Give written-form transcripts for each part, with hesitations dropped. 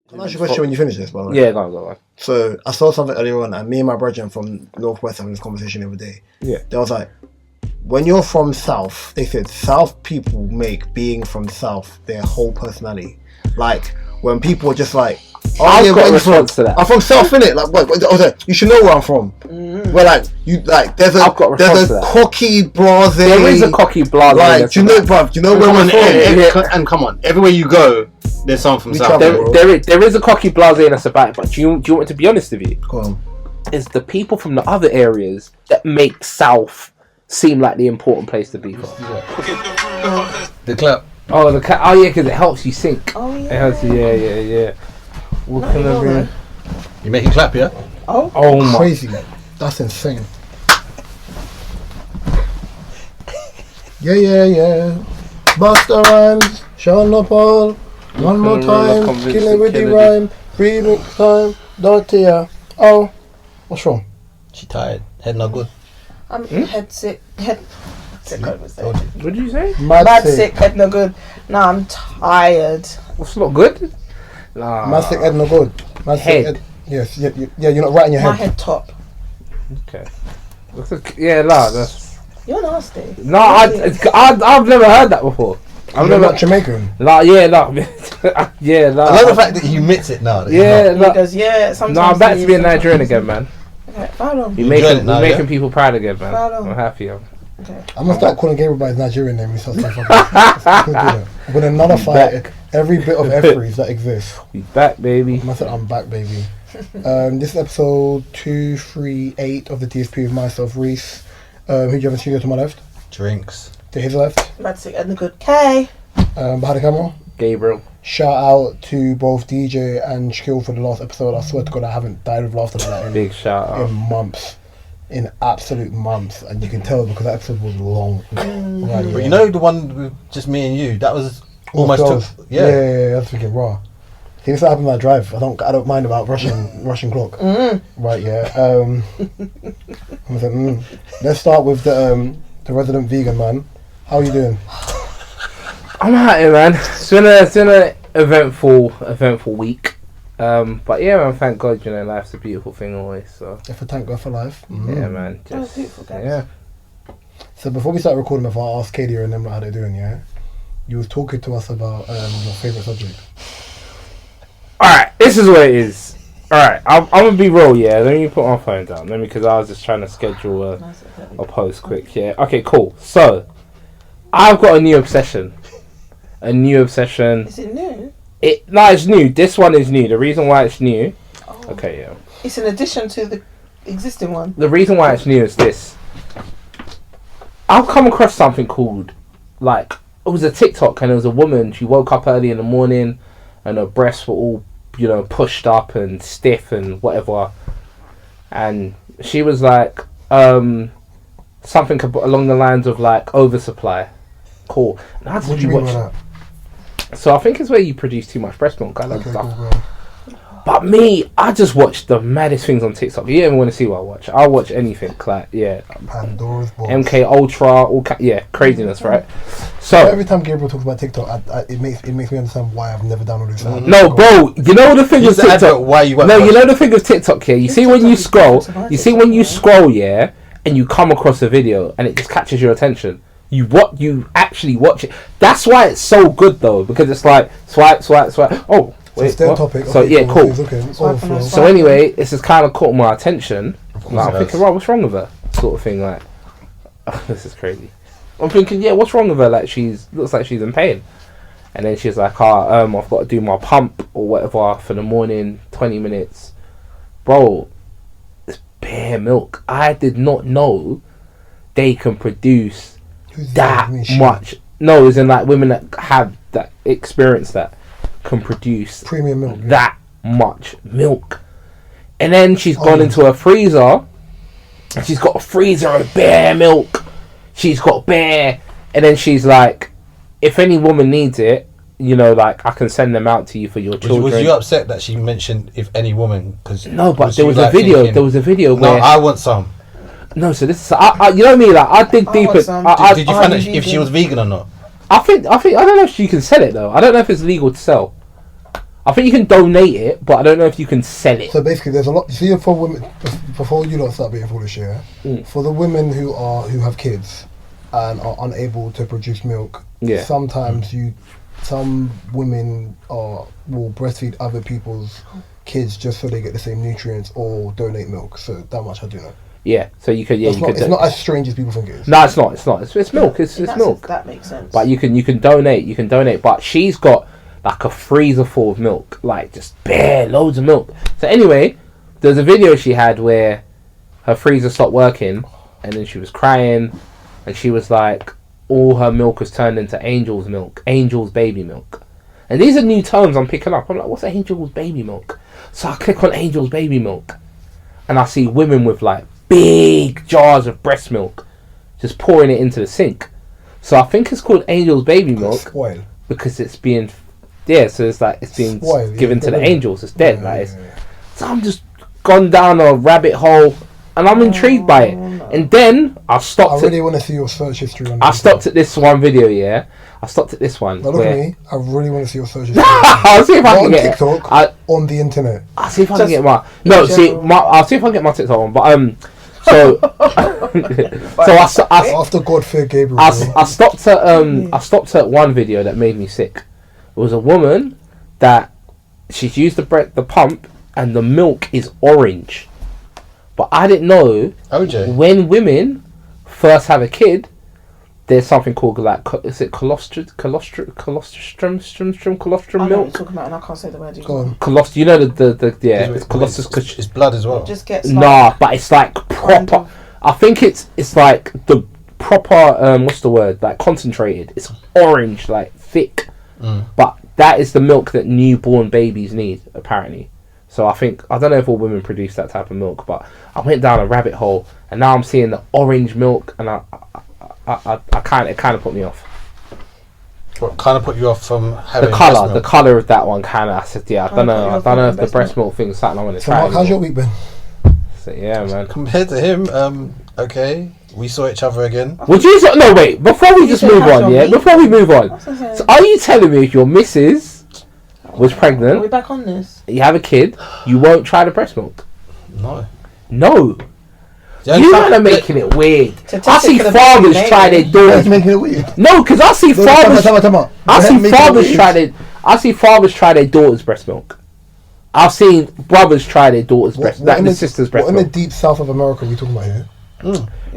Can I ask you a question when you finish this, by the way? Yeah, go on. So I saw something earlier on, and me and my brethren from Northwest having this conversation the other day. Yeah. They was like, when you're from South, they said South people make being from South their whole personality. Like when people are just like, I've got a response to that. I'm from South, innit? Like, you should know where I'm from. Where like you like, there's a cocky blase. There is a cocky blase. Like, do you know, bruv? Do you know where we're from? And come on, everywhere you go, there's someone from South. There is a cocky blasé about it, but do you want me to be honest with you? Go on. It's the people from the other areas that make South seem like the important place to be from. The clap. Oh, the clap. Oh yeah, because it helps you sync. Oh yeah. It helps you. Yeah. What can I do? You make it clap, yeah? Oh my. Crazy. That's insane. Yeah. Busta Rhymes, Sean Paul. One more time, kill it with the rhyme. Remix time, Dorothea. Oh, what's wrong? She tired. Head not good. I'm head sick. Head sick. What did you say? Mad sick. Head no good. Nah, I'm tired. What's not good? Nah. Mad sick, head no good. Mad head. Sick, yes, yeah, you're not right in your head. My head top. Okay. Yeah, that's. You're nasty. No, I've never heard that before. I'm not Jamaican. Yeah, I love the fact that he admits it now. Yeah, he goes, yeah. Sometimes. I'm back to being Nigerian again, man. Okay, follow. We're making people proud again, man. I'm happy. Okay. I'm gonna start calling Gabriel by his Nigerian name. I'm gonna nullify every bit of F-freeze that exists. We back, baby. I'm back, baby. This is episode 238 of the DSP with myself, Reese. Who do you have in studio to my left? Drinks. To his left. Mad sick and the good K. Behind the camera. Gabriel. Shout out to both DJ and Skill for the last episode. I swear to God, I haven't died of laughter like that Big shout out. in months. In absolute months. And you can tell because that episode was long. Right, But you know the one with just me and you? That was almost Yeah, that's freaking raw. See, this happened when I drive. I don't mind about Russian clock. Right, yeah. I was like, Let's start with the resident vegan man. How are you doing? I'm happy, man. It's been an eventful week. But yeah, man, thank God, life's a beautiful thing always. So If I thank God for life. yeah, man. Just, beautiful, guys. Yeah. So before we start recording, if I asked Katie and them how they're doing, yeah? You was talking to us about your favourite subject. Alright, this is what it is. Alright, I'm gonna be real, yeah. Let me put my phone down. Because I was just trying to schedule a post quick, yeah. Okay, cool. So, I've got a new obsession. Is it new? No, it's new. This one is new. The reason why it's new... Okay, yeah. It's an addition to the existing one. The reason why it's new is this. I've come across something called... Like, it was a TikTok and it was a woman. She woke up early in the morning and her breasts were all, pushed up and stiff and whatever. And she was like... something along the lines of like oversupply. Cool. What do you mean by that? So I think it's where you produce too much breast milk. I love stuff. Cool, but me, I just watch the maddest things on TikTok. You don't even want to see what I watch. I'll watch anything. Like, yeah. Pandora's box. MK Ultra, craziness, right? So every time Gabriel talks about TikTok, it makes me understand why I've never downloaded this app. No, bro, you know the thing with TikTok. You know the thing with TikTok, yeah. You see when you scroll, yeah, and you come across a video and it just catches your attention. You actually watch it. That's why it's so good though, because it's like swipe. Oh, wait, it's their topic. So okay, yeah, cool. So anyway, this has kind of caught my attention. Like, I'm thinking, what's wrong with her? Sort of thing. Like, this is crazy. I'm thinking, yeah, what's wrong with her? Like, looks like she's in pain. And then she's like, I've got to do my pump or whatever for the morning, 20 minutes. Bro, it's bare milk. I did not know they can produce that much. No, as in like women that have that experience that can produce premium milk, that much milk. And then she's gone into her freezer and she's got a freezer of bare milk. She's got bare, and then she's like, if any woman needs it, like I can send them out to you for your children. Was you upset that she mentioned if any woman? No, but there was a video. There was a video where I want some. No, so this is you know me, like I dig deep. Did you find out if she was vegan or not? I don't know if you can sell it though. I don't know if it's legal to sell. I think you can donate it, but I don't know if you can sell it. So basically, there's a lot. See, for women, before you lot start being foolish here, for the women who have kids and are unable to produce milk, sometimes some women will breastfeed other people's kids just so they get the same nutrients or donate milk. So that much I do know. Yeah, so you could. Yeah, it's not as strange as people think it is. No, it's not. It's not. It's milk. It's milk. That makes sense. But you can donate. You can donate. But she's got like a freezer full of milk, like just bare loads of milk. So anyway, there's a video she had where her freezer stopped working, and then she was crying, and she was like, all her milk was turned into Angel's milk, Angel's baby milk. And these are new terms I'm picking up. I'm like, what's Angel's baby milk? So I click on Angel's baby milk, and I see women with like big jars of breast milk just pouring it into the sink. So I think it's called Angel's baby milk because it's being so it's like it's being given to the angels. It's dead. So I'm just gone down a rabbit hole, and I'm intrigued by it. And then I stopped. I really want to see your search history on. I stopped at this one video. I stopped at this one. Now look at me. I really want to see your search history. I'll see if I can get TikTok on the internet. I'll see if I can get my I'll see if I can get my TikTok on. But so after God fear Gabriel, I stopped at one video that made me sick. It was a woman that she's used the pump and the milk is orange. But I didn't know when women first have a kid, there's something called like, is it colostrum milk? I know what you're talking about, and I can't say the word. You know it's colostrum. It's blood as well. It just gets but it's like proper. I think it's like the proper what's the word? Like concentrated. It's orange, like thick. But that is the milk that newborn babies need, apparently. So I don't know if all women produce that type of milk, but I went down a rabbit hole, and now I'm seeing the orange milk, and it kind of put me off. What kind of put you off from having the colour of that one kind of. I said, I don't know if the breast milk thing is something I want to try. Mark, how's your week been? So yeah, man. Compared to him, okay. We saw each other again. Would you? No, wait. Before we move on. So are you telling me if your missus was pregnant? Are we back on this? You have a kid. You won't try the breast milk? No. You man are making it weird. I see fathers try their daughters. Making it weird. No, because I see fathers. I see fathers try their daughter's breast milk. I've seen brothers try their daughter's breast, like the sister's breast milk. What in the deep south of America are we talking about here?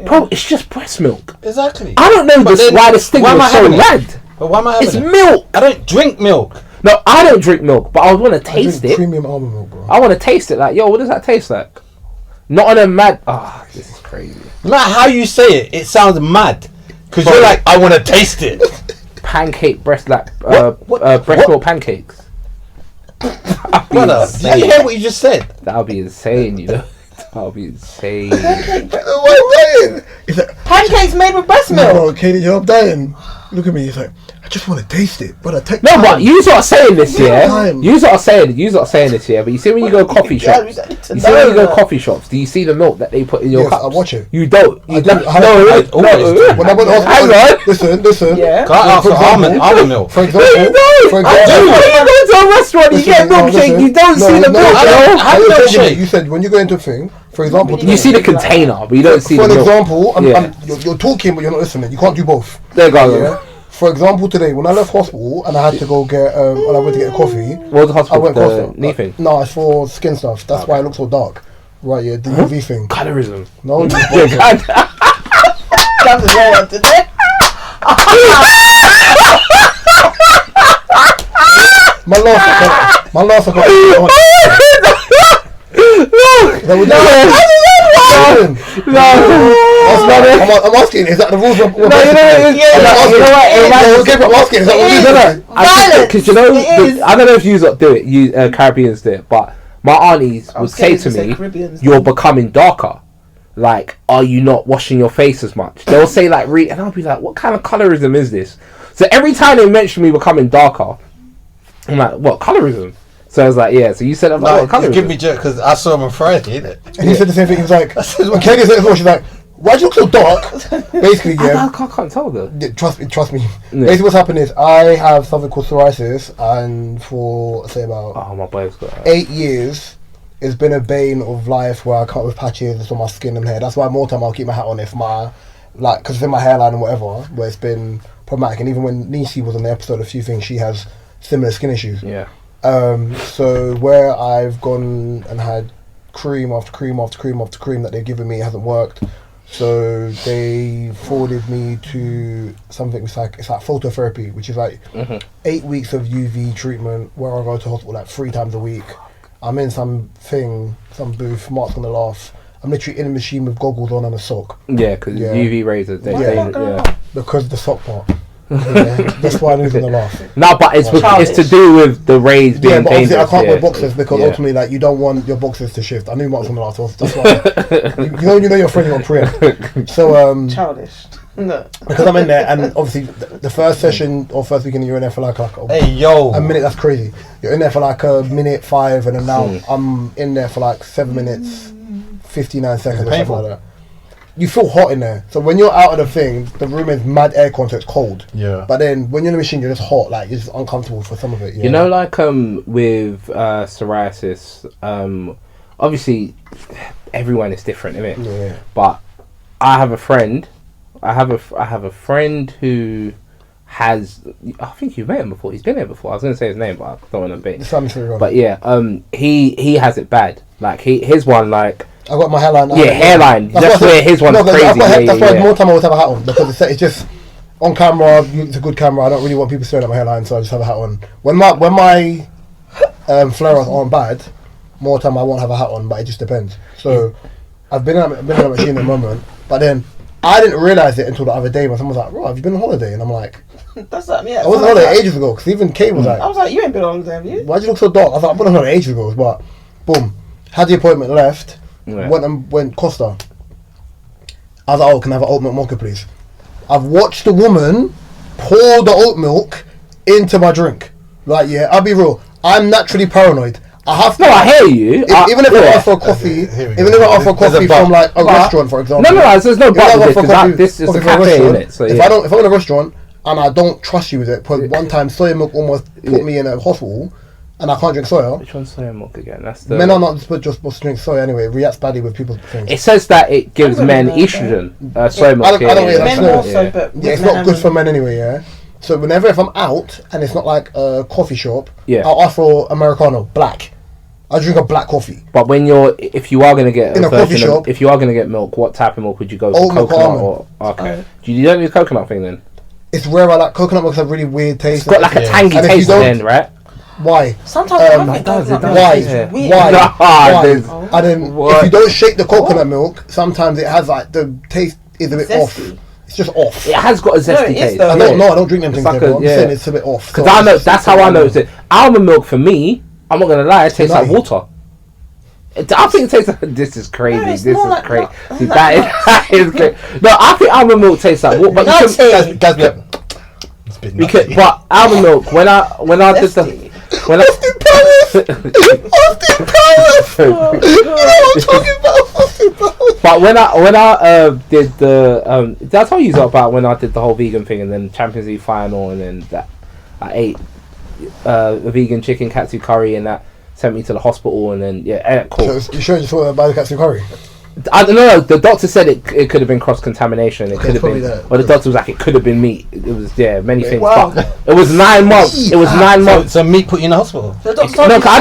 Bro, it's just breast milk. Exactly. I don't know why the stigma is so bad. But why am I having it? It's milk. I don't drink milk. No, I don't drink milk, but I want to taste it. Premium almond milk, bro. I want to taste it. Like, yo, what does that taste like? Not on a mad. This is crazy. No matter how you say it, it sounds mad. Because you're like, I want to taste it. Pancake breast, breast milk pancakes. Brother, did you hear what you just said? That would be insane, you know. That would be insane. Pancakes made with breast milk. No, Katie, you're dying. Look at me. He's like, I just want to taste it, but but you sort of saying this, You sort of saying this, But you see when you go coffee shops, coffee shops, do you see the milk that they put in your cups? I watch it. You don't. I do. When I went to hospital, listen. Yeah. Can I ask for almond milk? For example, when you go to a restaurant, you get milkshake. You don't see the milk. You said when you go into a thing. For example, you see the container, but you don't see the milk. For example, you're talking, but you're not listening. You can't do both. There you go. For example, today when I left hospital and I had to go get, and I went to get a coffee. What was the hospital? I went the knee thing? No, it's for skin stuff. That's why it looks so dark. Right? Yeah, the UV thing. Colorism. No. That's the wrong one today. My last. I'm asking, is that the rules of... Because you know, I don't know if you do it, you Caribbeans do it, but my aunties would say to me, you're becoming darker. Like, are you not washing your face as much? They'll say like, and I'll be like, what kind of colorism is this? So every time they mention me becoming darker, I'm like, what, colorism? So I was like, yeah. So you said, I'm like, what colorism? Give me joke because I saw him on Friday, innit? And he said the same thing. He was like, when Katie said it before, she's like, Why do you look so dark? Basically, yeah. I can't tell though. Yeah, trust me. Yeah. Basically, what's happened is I have something called psoriasis, and for say about My boy's got it. 8 years, it's been a bane of life where I can't with patches on my skin and hair. That's why more time I'll keep my hat on if because it's in my hairline and whatever, where it's been problematic. And even when Nishi was on the episode, a few things, she has similar skin issues. Yeah. So where I've gone and had cream after cream after cream after cream that they've given me, it hasn't worked. So they forwarded me to something it's like phototherapy, which is like 8 weeks of UV treatment where I go to hospital like 3 times a week. I'm in some booth, Mark's gonna laugh. I'm literally in a machine with goggles on and a sock. Yeah, because UV rays are because of the sock part. Yeah, that's why I'm losing the laugh. No, but it's to do with the rays being dangerous. But obviously I can't wear boxers because ultimately, like, you don't want your boxers to shift. I knew Mark's on the last one. That's why you know your friend on prayer. So childish. No. Because I'm in there, and obviously the first session or first weekend you're in there for like a minute. That's crazy. You're in there for like a minute 5, and then now I'm in there for like 7 minutes 59 seconds or something like that. You feel hot in there. So when you're out of the thing, the room is mad aircon, so it's cold. Yeah. But then when you're in the machine, you're just hot. Like, you're just uncomfortable for some of it. You know, like with psoriasis, obviously everyone is different, isn't it? Yeah. But I have a friend. I have a friend who has. I think you've met him before. He's been here before. I was going to say his name, but I don't want to be. But yeah, he has it bad. Like his one, like. I got my hairline. Hairline. That's where his one's crazy. That's why more time I always have a hat on, because it's just on camera. It's a good camera. I don't really want people staring at my hairline, so I just have a hat on. When my flare-ups aren't bad, more time I won't have a hat on, but it just depends. So I've been in a machine at the moment, but then I didn't realise it until the other day when someone was like, "Bro, have you been on holiday?" And I'm like, "That's that, yeah." I was on holiday ages ago, because even Kate was like, "I was like, you ain't been on holiday, have you? Why'd you look so dark?" I was like, "I've been on holiday ages ago," but boom, had the appointment, left. Yeah. Went Costa. I was like, "Oh, can I have an oat milk mocha, please?" I've watched the woman pour the oat milk into my drink. Like, yeah, I'll be real. I'm naturally paranoid. I have to. No, I hear you. Even if I ask for a coffee, from like a restaurant, for example. No, there's no but this is a cafe, isn't it? So, if I'm in a restaurant and I don't trust you with it, because one time soya milk almost put me in a hospital. And I can't drink soya. Which one's soya milk again? That's the... Men are not supposed to drink soya anyway. It reacts badly with people's things. It says that it gives men estrogen. Soya milk. I don't really know. But it's not good for men anyway, yeah? So if I'm out and it's not like a coffee shop, I'll ask for Americano, black. I drink a black coffee. But if you are going to get in a coffee shop, if you are going to get milk, what type of milk would you go for? Coconut or... Okay. You don't do the coconut thing then? It's rare. I like coconut milk. Has a really weird taste. It's got like a tangy taste then, right? Why? Sometimes it does. Why? I didn't. If you don't shake the coconut milk, sometimes it has like the taste is a bit off. It's just off. It has got a zesty taste. I don't drink them things. I'm saying it's a bit off. Because I know that's how I noticed it. Almond milk for me, I'm not gonna lie, it tastes like water. I think it tastes like this is crazy. No, this is crazy. That is great. No, I think almond milk tastes like water. But almond milk when I did the. When Austin Powers! But when I did the did I tell you about when I did the whole vegan thing and then Champions League final and then that I ate a vegan chicken katsu curry and that sent me to the hospital and then cool. So you sure you saw about the katsu curry? I don't know. The doctor said it could have been cross contamination. It could have been, or the doctor was like, it could have been meat. It was many things. Wow. But it was 9 months. It was 9 months. So meat put you in the hospital? No, I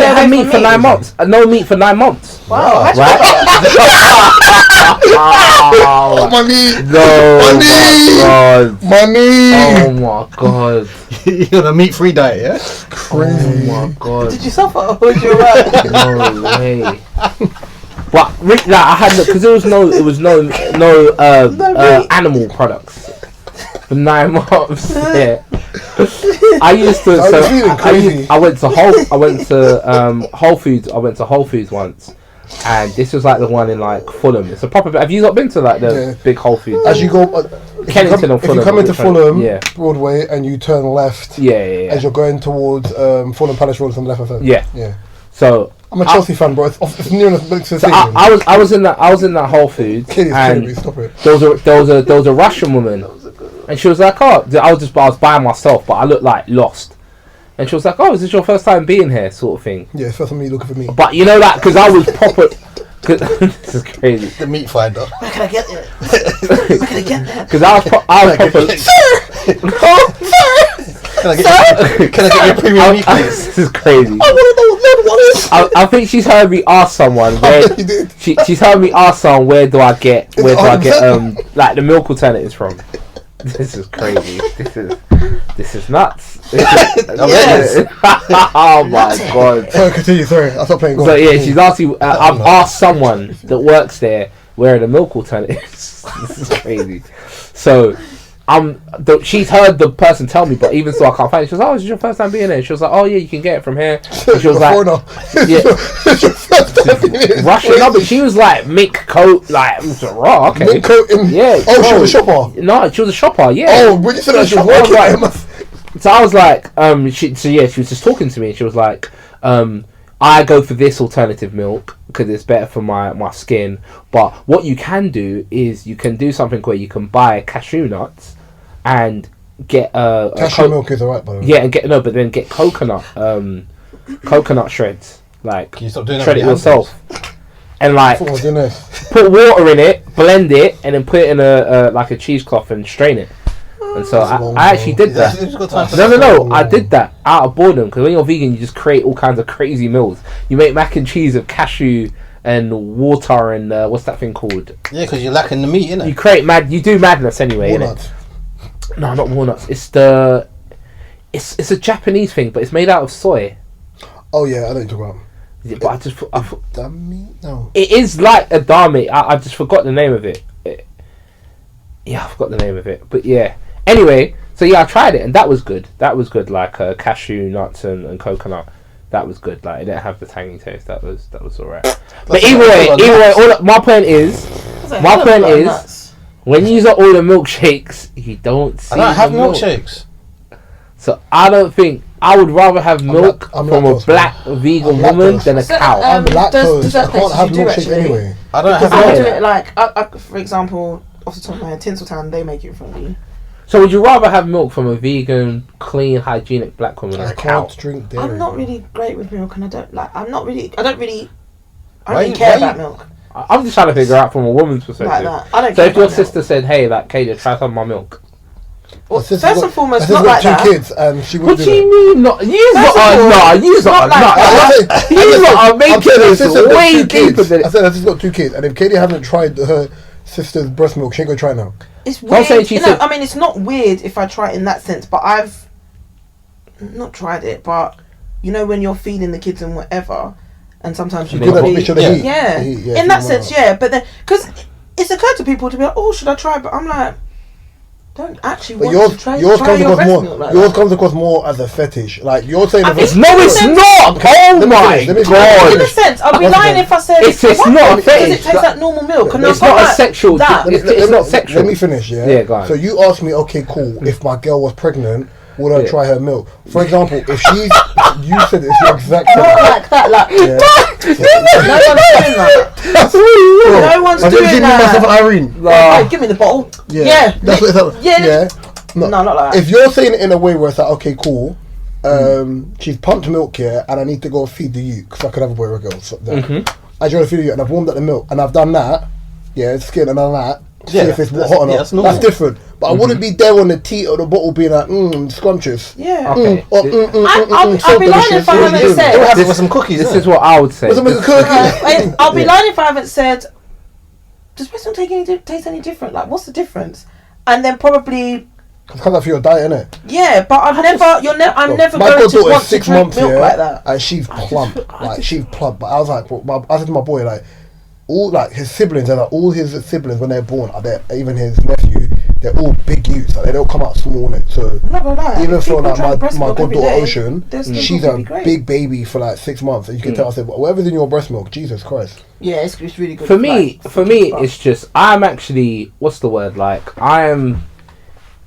didn't have meat for 9 months. No meat for 9 months. Wow. Right? Oh, money. No. Money. Oh my god. You're on a meat-free diet, yeah? Crazy. Oh my god. Did you suffer or was you alright? No way. But I had because there was no animal products for 9 months. Yeah, I used to. I went to Whole Foods. I went to Whole Foods once, and this was like the one in like Fulham. It's a proper. Have you not been to like the big Whole Foods? As you go, Kennington or Fulham. If you come into Fulham, Broadway, and you turn left, as you're going towards Fulham Palace Road from the left hand side. Yeah. So I'm a Chelsea fan, bro. It's near enough to the So stadium. I was in that Whole Foods, Katie's and killing me. Stop it. there was a Russian woman, and she was like, "Oh, I was by myself, but I looked like lost." And she was like, "Oh, is this your first time being here?" Sort of thing. Yeah, it's first time you looking for me. But you know that because I was proper. This is crazy. The meat finder. Where can I get there? Where can I get there? Because I was proper. Can I get your premium meat, please? This is crazy. I want to know what level one is. I think she's heard me ask someone where You did. she's heard me ask someone where do I get like the milk alternatives from. This is crazy. This is nuts. Yes. Oh my god. Sorry, continue. Sorry, I stopped playing golf. So yeah, she's asking. I've asked someone that works there where are the milk alternatives. This is crazy. So she's heard the person tell me, but even so, I can't find it. She was like, "Oh, is this your first time being there?" She was like, "Oh yeah, you can get it from here." And she was like, "Yeah, Russian." No, but she was like mink coat, like it was raw. Okay, mink coat in. Yeah. Oh, she was a shopper. No, she was a shopper. Yeah. Oh, when you said that, she was working. Right. So I was like, she was just talking to me, and she was like, I go for this alternative milk because it's better for my skin. But what you can do is you can do something where you can buy cashew nuts and get cashew milk is alright, by the way. Yeah, and get coconut shreds, like Can you stop doing that shred it with your yourself, and like Oh, goodness. put water in it, blend it, and then put it in a cheesecloth and strain it. And so I actually did that. No, I did that out of boredom because when you're vegan, you just create all kinds of crazy meals. You make mac and cheese of cashew and water and what's that thing called? Yeah, because you're lacking the meat, innit? You create you do madness anyway, Walnuts. innit? No, not walnuts. It's a Japanese thing, but it's made out of soy. Oh yeah, I know what you're talking But I thought about. No. it is like a dami. I just forgot the name of it. Yeah, I forgot the name of it. But yeah. Anyway, so yeah, I tried it and that was good. That was good, like cashew nuts and coconut. That was good. Like it didn't have the tangy taste. That was alright. But either way, my point is, when you use all the milkshakes, you don't see. I don't have milk. milkshakes. So I don't think I would rather have milk I'm from a lactose, black vegan woman than a cow. I'm lactose. Does that I can't have place you do milkshake actually? anyway. I don't have I Yeah. do milk. it like, for example, off the top of my head, Tinseltown, they make it for me. So would you rather have milk from a vegan, clean, hygienic black woman than I a cow? can't drink dairy. I'm not really great with milk, and I don't really Why- care why about you- milk I'm just trying to figure out from a woman's like perspective. that. I don't. So care if your about milk. sister said, "Hey, like, Katie, try some of my milk," Well, My sister's first got- and foremost, my sister's not got like two that. kids, and she what wouldn't do do that. you mean? Not you First of all, are not like that. you are making this way deeper than. I said her sister's got two kids, and if Katie hasn't tried her sister's breast milk, she ain't gonna try it now. It's Don't say weird. she You know, said- I mean, it's not weird if I try it in that sense, but I've not tried it. But you know, when you're feeding the kids and whatever, and sometimes you Good at probably, make sure the heat. yeah, The heat, yeah, in that she sense, might yeah. But then, because it's occurred to people to be like, "Oh, should I try?" But I'm like, don't actually But want to try. yours try comes your across breast more. milk like Yours that. comes across more as a fetish. Like you're saying, I if think- It's no, it's not. Oh Let me my finish, let me finish. god! In a sense, I'd be That's lying okay. if I said It's not a because fetish. it tastes like normal milk. And It's I'm not a like, sexual. that. It's not sexual. Let me finish, yeah? Yeah, go on. So you asked me, okay, cool, if my girl was pregnant, would I Yeah. try her milk? For example, if she's, you said it's the exact same. Not like that, like Yeah. no one's doing that. That's what you No want. one's Have you doing given that. myself an Irene? Hey, give me the bottle. Yeah, That's what it's like. yeah. Yeah. No, not like that. If you're saying it in a way where it's like, okay, cool, she's pumped milk here, and I need to go feed the ute because I could have a boy or a girl. So I just want to feed the ute, and I've warmed up the milk, and I've done that. Yeah, it's skin and done that. See Yeah, if it's that's- hot or yeah, not. that's normal. That's different. But I wouldn't be there on the teat of the bottle being like, scrumptious. Yeah. Okay. Or, I'll be lying if I haven't said. We'll have it with some cookies. This innit? is what I would say. Was it make a cookie? I'll be lying if I haven't said. Does breast milk taste any different? Like, what's the difference? And then probably, It's kind of for your diet, innit? yeah. But I'm never My going to goddaughter want is to 6 drink months, milk yeah, like that. and she's plump. She's plump. But I was like, I said to my boy, like, all like his siblings, and like, all his siblings when they're born, even his nephew, they're all big youths. Like, they don't come out small, innit? So I'm not gonna lie. even if for people like drink breast my milk every goddaughter day, Ocean, their skin she's will a be great. big baby for like 6 months, and you can tell. I said, whatever's in your breast milk, Jesus Christ. Yeah, it's really good. For me, it's just I'm actually what's the word? Like I am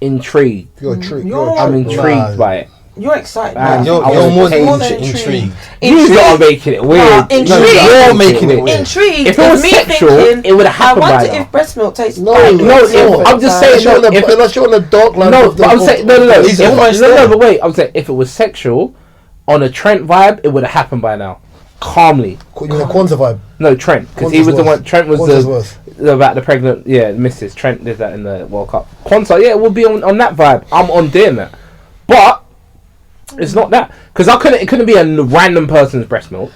intrigued. You're a treat. You're- I'm intrigued by it. You're excited. Man, You're I was more paid. intrigued. You lot are making it weird. Intrigued. You're making it weird. Intrigued. If it was me sexual, thinking, it would have happened I by wonder now. if breast milk tastes. No, like no, milk. no. I'm just saying. Unless you're on the dark line. No, but I'm saying no. He's almost No, there. but wait. I'm saying if it was sexual, on a Trent vibe, it would have happened by now, calmly. You know, Kwanzaa vibe. No, Trent, because he Kwanzaa's was the worse. one. Trent was Kwanzaa's worse. about the pregnant. Yeah, Mrs. Trent did that in the World Cup. Kwanzaa, yeah, it would be on that vibe. I'm on doing that, but it's not that because it couldn't be a random person's breast milk.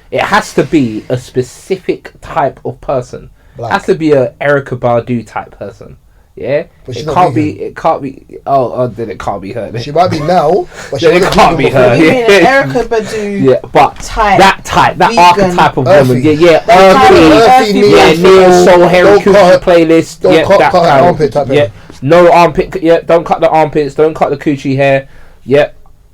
It has to be a specific type of person. Black. It has to be a Erykah Badu type person. Yeah, But she's it not can't vegan. be. It can't be. Oh, then it can't be her. She might be now, but she Then it wasn't can't vegan be before. her. You mean Yeah. Erykah Badu? Yeah, but Type. that Vegan. archetype of woman, Earthy. yeah, Earthy, yeah, neo neo soul, hairy Don't cut coochie her- playlist, don't yeah, cut that her kind armpit type of, yeah, hair. no armpit, yeah, don't cut the armpits, don't cut the coochie hair, yeah,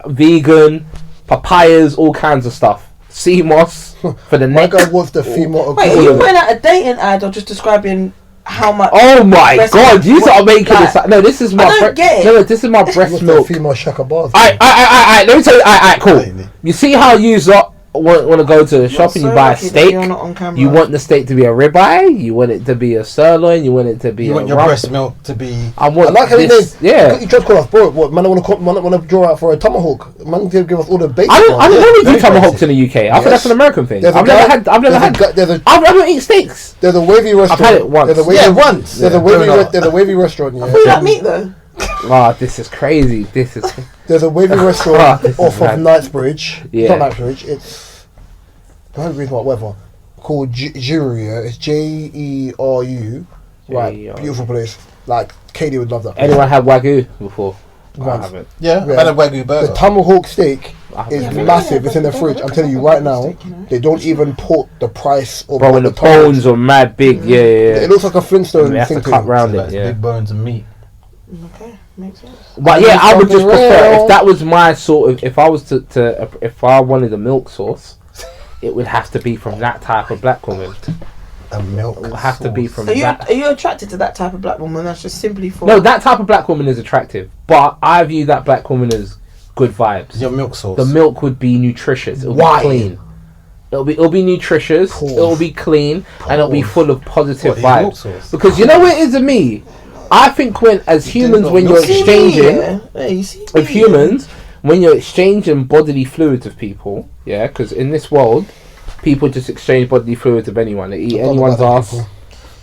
vegan, papayas, all kinds of stuff, sea moss for the My neck. guy was the female. Wait, are equivalent. you putting out a dating ad or just describing how much? Oh my breast god, milk- you what- are making like, this. No, this is my. I don't get it. No, this is my breast Was the milk. female Shaka Bars. Alright, let me tell you. Alright, cool. Really? You see how you want to go to the shop and you so buy a lucky that steak. you're not on camera. You want the steak to be a ribeye. You want it to be a sirloin. You want it to be. You want your breast milk to be. I want I like how this. Yeah. You just call us bro. What man? I want to draw out for a tomahawk. Man, give us all the basic. I don't do very tomahawks basic. in the UK. I think Yes. that's an American thing. There's a I've never guy- had. I don't eat steaks. There's a wavy restaurant. had it once. There's a wavy, Yeah, once. There's a Yeah, wavy. growing up. There's a wavy restaurant. Yeah. You like meat though? Ah, this is crazy. This is. There's a wavy restaurant This is off of mad. Knightsbridge. Yeah. It's not Knightsbridge. It's I don't read whatever. Called Jeru. Yeah. It's Jeru. Right. Jeru. Beautiful place. Like Katie would love that. Place. Anyone had wagyu before? I Once. haven't. Yeah, Yeah. I've had a Wagyu burger. The tomahawk steak I is haven't. massive. It's in the fridge. I'm telling you right now, they don't even put the price of Bro, what when the tomahawk- bones are mad big, yeah. It looks like a Flintstone They have thing. to cut thing. round Like it, yeah. big bones and meat. Okay, makes sense. But yeah, I would just Fucking prefer real. if that was my sort of. If I was if I wanted a milk source, it would have to be from that type of black woman. A milk. It would have to be from Are you that. are you attracted to that type of black woman? That's just simply for No, that type of black woman is attractive, but I view that black woman as good vibes. Your milk sauce. The milk would be nutritious. It'll Why? be clean. It'll be nutritious. Pause. It'll be clean, and it'll be full of positive What, milk vibes. sauce? Because you know what it is to me. I think when as humans, when you're See me, exchanging. yeah? Hey, you see Of me? humans, when you're exchanging bodily fluids with people, yeah, because in this world, people just exchange bodily fluids with anyone. They eat Talk anyone's about ass. people.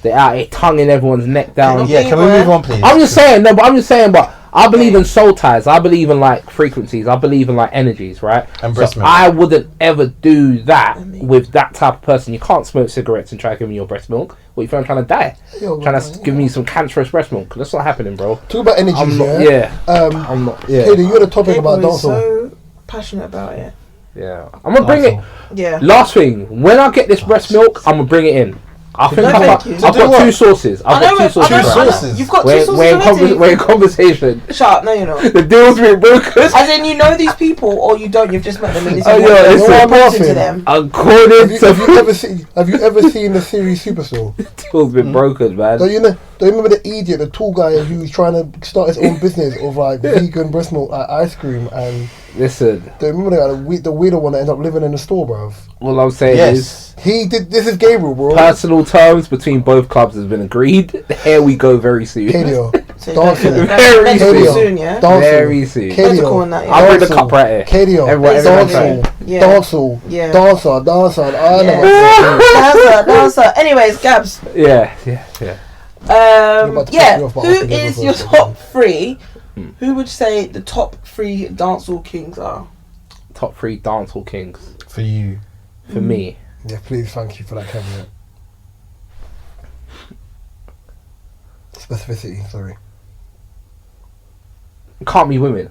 They're out here tonguing everyone's neck down. Yeah, can we move on, please? I'm just saying, no, but I'm just saying, but I believe in soul ties. I believe in like frequencies. I believe in like energies, right? And breast so milk. I wouldn't ever do that with that type of person. You can't smoke cigarettes and try to give me your breast milk. What you think I'm trying to die? Yo, Trying to give me some cancerous breast milk? That's not happening, bro. Talk about energies, I'm not. yeah. Yeah. I'm not. Yeah. Katie, you had a topic Gabriel about is dancehall. so passionate about it. Yeah. I'm gonna bring it. Yeah. Last thing, when I get this breast milk, I'm gonna bring it in. I think No, I've thank got, you. I've To do got what? two sources. I've got two sources. Two right now. sources. You've got two We're, sources we're, in already. we're in conversation. Shut up, no you're not. The deal's been broken. As in, you know these people, or you don't. You've just met them and this is Oh, what yeah, you're listen. proposing to Laughing. them. According to Have you ever seen the series Superstore? the deal's been broken, man. Don't you remember the idiot, the tall guy who was trying to start his own business of like vegan breast milk, like ice cream, and Listen, do you remember that guy, the weirdo one that ended up living in the store, bruv? all I'm saying is, Yes. He did. This is Gabriel, bro. personal terms between both clubs has been agreed. Here we go very soon. Kadio, So dancing, Very next soon. week Kadio, soon, yeah. dancing, Very soon. Protocol and that, yeah. I'll bring the dancehall, cup right here. Kadio, Everyone dancehall, try. Yeah. dancehall, Yeah. dancer. I Yeah. know. Dancer. Anyways, Gabs. Yeah. about to Yeah. piss me off, but Who I'll forgive is her your for a top three? Who would you say the top three dancehall kings are? Top 3 dancehall kings For you. for me. Yeah, please, thank you for that caveat. Specificity, sorry. Can't be women.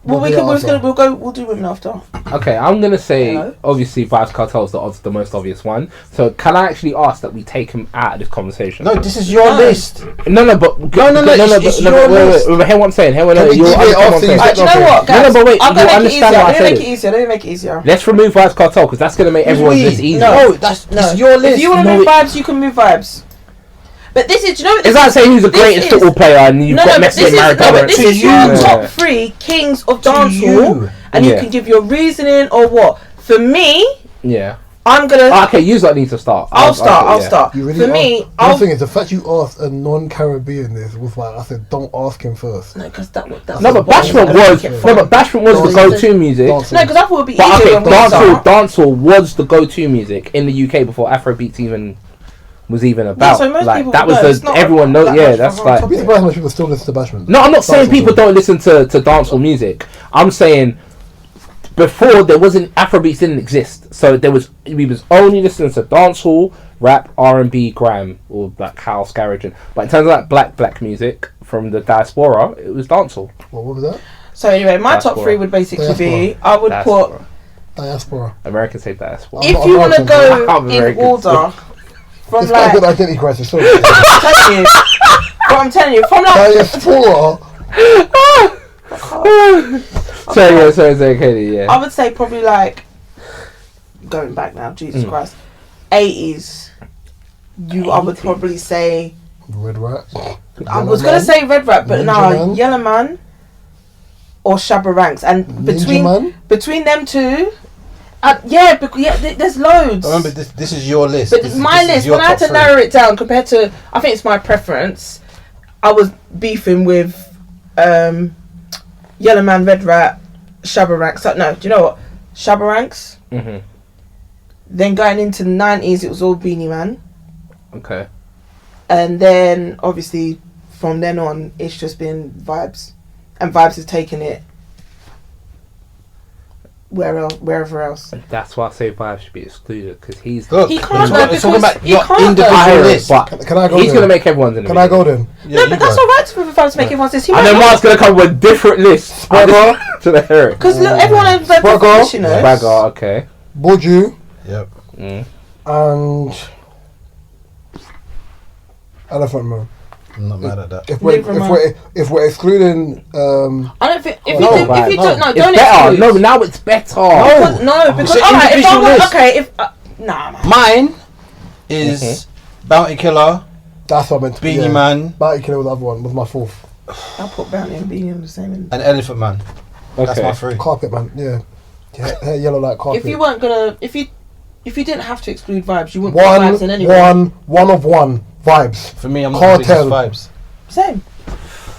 Well, What we the can. answer? We'll do women after. Okay, I'm gonna say Hello? obviously Vibes Cartel's the most obvious one. So can I actually ask that we take him out of this conversation? No, this is your No. list. No, but it's your list. Wait, hear what I'm saying. Hear what Can we you'll deviate understand what I'm after saying. you Do you know what, No, guys? but wait, I'm you'll gonna make it easier. understand why I Let me said make it. it easier. Let me make it easier. Let's remove Vibes Cartel because that's gonna make everyone's we? list easier. No, No, that's No, it's your list. If you want to No, move it- vibes, you can move vibes. But this is, do you know what It's like saying who's the greatest football player and you've got Messi and Maradona. But this is your top 3 kings of dancehall, and you can give your reasoning or what. For me, I'm gonna. Okay, you need to start. I'll start. You really For me, the thing is, the fact you asked a non-Caribbean this was like, I said, don't ask him first. No, because that's but Bashment was the go-to music. No, because I thought it would be easier. Dancehall was the go-to music in the UK before Afrobeats was even about. So most people that was everyone knows. Yeah, that's like. I'd be surprised how much people still listen to Bashment. No, I'm not saying people don't listen to dancehall music. I'm saying before Afrobeats didn't exist, so we was only listening to dancehall, rap, R&B, grime, or like house, garage. But in terms of like black music from the diaspora, it was dancehall. What was that? So anyway, my top 3 would basically be, I would put diaspora. Americans say diaspora. If you want to go in order, from it's like a good identity crisis. Sorry. I'm telling you, from like diaspora. Sorry, Katie, yeah. I would say probably like going back now, Jesus Christ, 80s. I would probably say Red Rat. I was gonna say Red Rat, but no, Yellow Man or Shabba Ranks, and between them two. There's loads. Remember, this is your list. But my list, when I had to narrow it down compared to, I think it's my preference, I was beefing with Yellow Man, Red Rat, Shabba Ranks. No, do you know what? Shabba Ranks. Mm-hmm. Then going into the 90s, it was all Beanie Man. Okay. And then, obviously, from then on, it's just been Vibes. And Vibes has taken it wherever else. And that's why I say Vibes should be excluded, because he can't go because you can't individual list. Can I go? He's gonna make everyone's individual. Can I go then? No, but that's alright for Vibes to make everyone's list. And then Mark's gonna come with a different list. To the hear it. Because look, everyone has their preference, you know. Bagger, okay. Buju. Yep. And Elephant Man. I'm not mad at that. If we're excluding, I don't think if No, you don't it's don't better. exclude. No, now it's better. No, because alright, if I'm man. Mine is Bounty Killer, that's what I meant to Beanie Man, Bounty Killer was the other one. Was my 4th. I'll put Bounty and Beanie on the same. and Elephant Man. That's my 3. Carpet Man. Yeah. Hair yellow like carpet. If you weren't gonna, if you didn't have to exclude Vibes, you wouldn't put Vibes in anyway. One of one Vibes. For me, I'm not Cartel. Vibes. Same.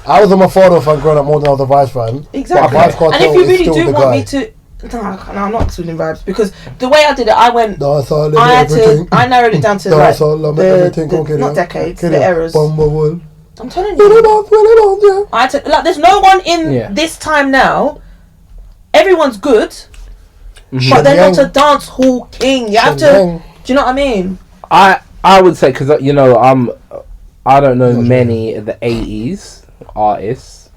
I was a Mafado fan growing up more than I was a Vibes fan. Exactly. But Vibes Cartel and if you is really still do the want guy. me to, no, I'm not excluding Vibes, because the way I did it, I went. I narrowed it down to like the not decades, the eras. I'm telling you. I had to, like, there's no one in this time now. Everyone's good, but they're not a dance hall king. You have to. Do you know what I mean? I would say, because I don't know many of the 80s artists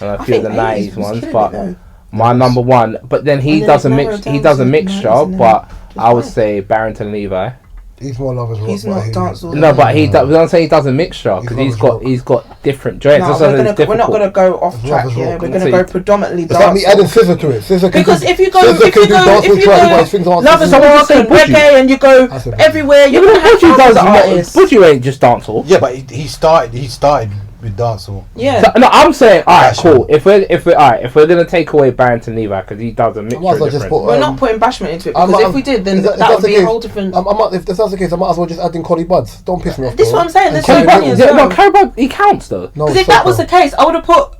and a few of the 90s ones, but my number one. But then he does a mixture. But I would say Barrington Levi. He's more Love Is Rock. He's not dancehall. No, but I'm saying he does a mixture, because he's got different joints. No, we're not gonna go off track here. We're gonna go predominantly dancehall. It's like me adding Scissor to it. Because if you go Love Is Rock and reggae and you go everywhere, you're gonna have thousands of artists. Buju ain't just dancehall. Yeah, but he started with dancehall. Yeah. So, no, I'm saying, alright, cool. If we're gonna take away Barrington Levi, because he does a mixture of different. We're not putting Bashment into it, because if we did, then that would be a whole different. If that's the case, I might as well just add in Collie Buds. Don't piss me off. This is what I'm saying. There's Carrie no money as well. No, Carrie Budd, he counts though. Because if that was the case, I would have put.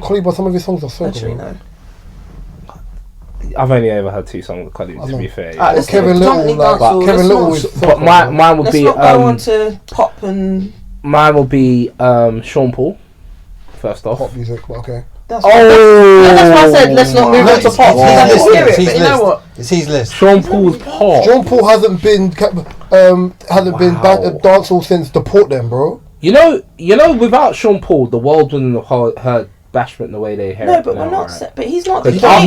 Collie Buds, some of his songs are so Actually, good. no. I've only ever heard 2 songs with Collie, to be fair. Kevin Little is. But mine would be. Let's not go on to pop and. Mine will be Sean Paul. First off. Pop music, but okay. That's why I said let's not move on to pop. But you know what? It's his list. Sean Paul's pop. Sean Paul hasn't been dancehall since Deport Them, bro. You know, without Sean Paul, the world wouldn't have heard Bashment the way they hear it. No, but we're not. Right? But he's not. You don't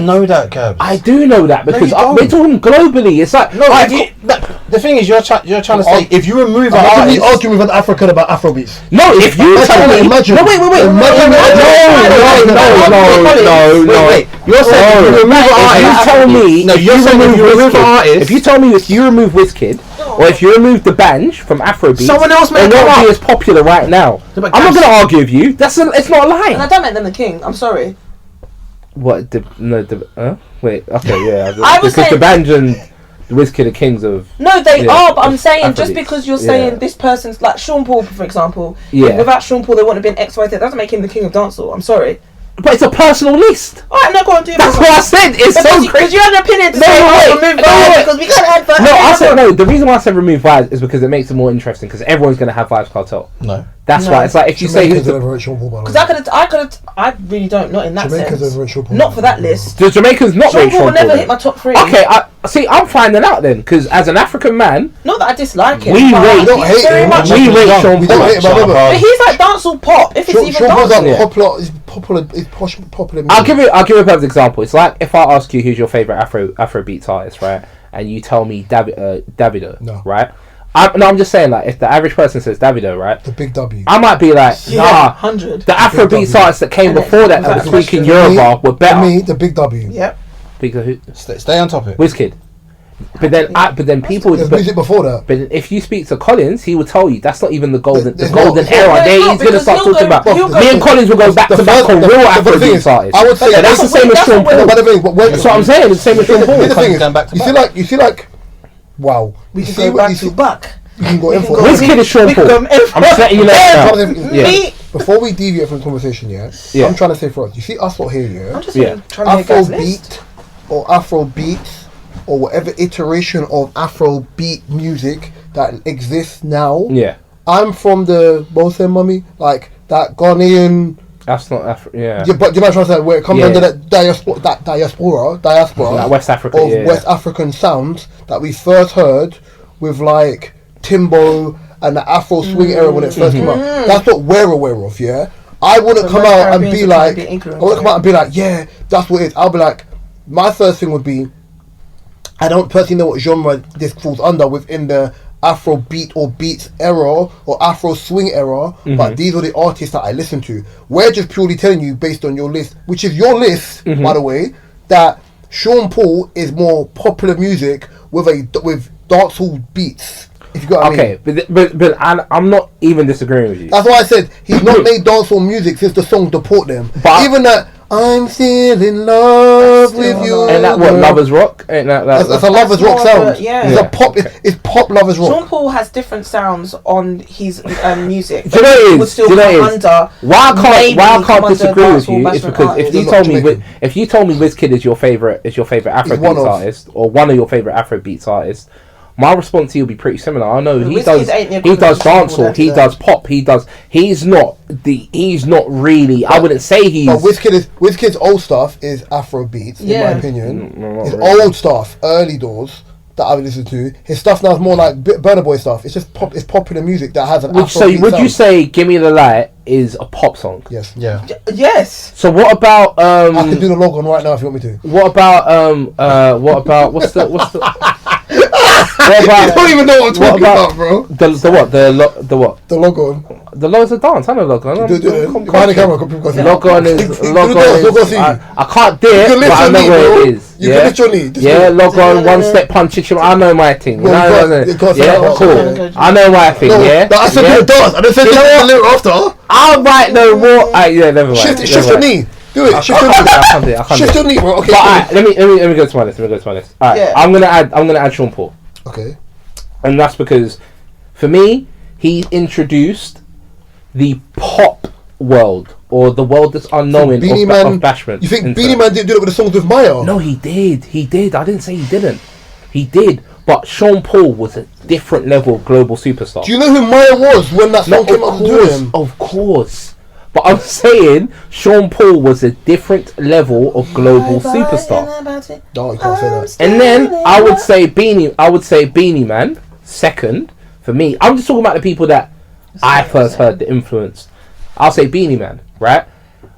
know that, Cabs. I do know that, because we're talking globally. It's like The thing is, you're trying to say if you remove our imagine me artists, arguing with an African about Afrobeats. No, if you tell me, imagine. No, wait. No. You're saying if you remove artists. If you tell me if you remove Wizkid, or if you remove the Banj from Afrobeat, someone else may not be as popular right now. I'm not going to argue with you. It's not a lie. And I don't make them the king. I'm sorry. What? Wait. Okay, yeah. I was saying the Banj and the Wizkid are kings of. No, they are. But I'm saying Afrobeats. just because you're saying this person's like Sean Paul, for example. Yeah. Without Sean Paul, they wouldn't have been X, Y, Z. That doesn't make him the king of dancehall. I'm sorry. But it's a personal list. Alright, I'm not going to do That's what I said. It's so crazy. Because you had an opinion to say remove vibes because we can't add vibes. No, I said no. The reason why I said remove vibes is because it makes it more interesting because everyone's going to have Vibes Cartel. No. That's why. It's like if you say who's the... Because I really don't, not in that sense. Not for that list. The Jamaicans not Sean rate Paul Sean will never Paul. hit my top 3. Okay, I'm finding out then because as an African man, not that I dislike him. We rate Sean Paul. But he's like dancehall pop. If it's even dancehall. He's popular. I'll give you a perfect example. It's like if I ask you who's your favorite Afrobeats artist, right? And you tell me Davido, right? I'm just saying, like, if the average person says Davido, right? The big W. I might be like, nah, 100. The Afrobeats artists that came before that were tweaking Yoruba were better. For me, the big W. Yep. Because who? Stay on topic. Wizkid. But then people. There's music before that. But if you speak to Collins, he will tell you that's not even the golden era. He's going to start talking about. Me and Collins will go back to back on real Afrobeats artists. I would say that's the same as Sean Paul. That's what I'm saying. It's the same as Sean Paul. The thing is, you see like, wow. We can go back to back. You can go in for Wizkid is Sean Paul. I'm just letting you know. Before we deviate from the conversation, I'm trying to say for us. You see us lot here, I'm just trying to Afrobeat or Afrobeats or whatever iteration of Afrobeat music that exists now. Yeah. I'm from the mummy, like that Ghanaian. That's not Yeah, but do you mind trying to say where it comes under that diaspora, like West Africa of West African sounds that we first heard with like Timbo and the Afro swing era when it first came out. That's what we're aware of. Yeah, I wouldn't come out and be like, yeah, that's what it is. I'll be like, my first thing would be, I don't personally know what genre this falls under within the Afro beat or beats era or Afro swing era, but these are the artists that I listen to. We're just purely telling you based on your list, which is your list, by the way, that Sean Paul is more popular music with dancehall beats. If you got what I mean. but I'm not even disagreeing with you. That's why I said he's not made dancehall music since the song Deport Them. But even that I'm still in love with you. Ain't that what Lovers Rock? Ain't that's a Lovers Rock sound. It's a pop. It's pop Lovers Rock. Sean Paul has different sounds on his music. Do you know what it is? Why I can't disagree with you is because if you told me Wizkid is your favorite Afrobeats artist or one of your favorite Afrobeats artists, my response to you will be pretty similar. I know he does dancehall, he does pop, he's not really. I wouldn't say he's. But Wizkid's old stuff is Afrobeats, in my opinion. His old stuff, early doors that I would listen to. His stuff now is more like Burna Boy stuff. It's just pop. It's popular music that has an Afrobeat sound. Would you say "Give Me the Light" is a pop song? Yes. Yeah. Yes. So what about? I can do the log on right now if you want me to. What about? What's the? I don't even know what I'm talking about, bro. The what? The what? The log on. The log is a dance. I know log on. Behind the camera, log on is. I can't do it, but I know where it is. You can literally. Yeah, log on, one step punch it. I know my thing. Yeah, cool. I know my thing. Yeah. I said do the dance. I didn't say do it a little after. I'll write no more. Yeah, never mind. Shift your knee. Do it. Shift your knee, bro. Okay. But let me go to my list. Alright, I'm gonna add Sean Paul. Okay. And that's because, for me, he introduced the pop world or the world that's unknown of Bashment. You think Beanie Man didn't do it with the songs with Maya? No, he did. I didn't say he didn't. He did. But Sean Paul was a different level of global superstar. Do you know who Maya was when that song came out to him? Of course. But I'm saying Sean Paul was a different level of global superstar. No, you can't say that. And then I would say Beanie Man second for me. I'm just talking about the people that I first heard the influence. I'll say Beanie Man, right?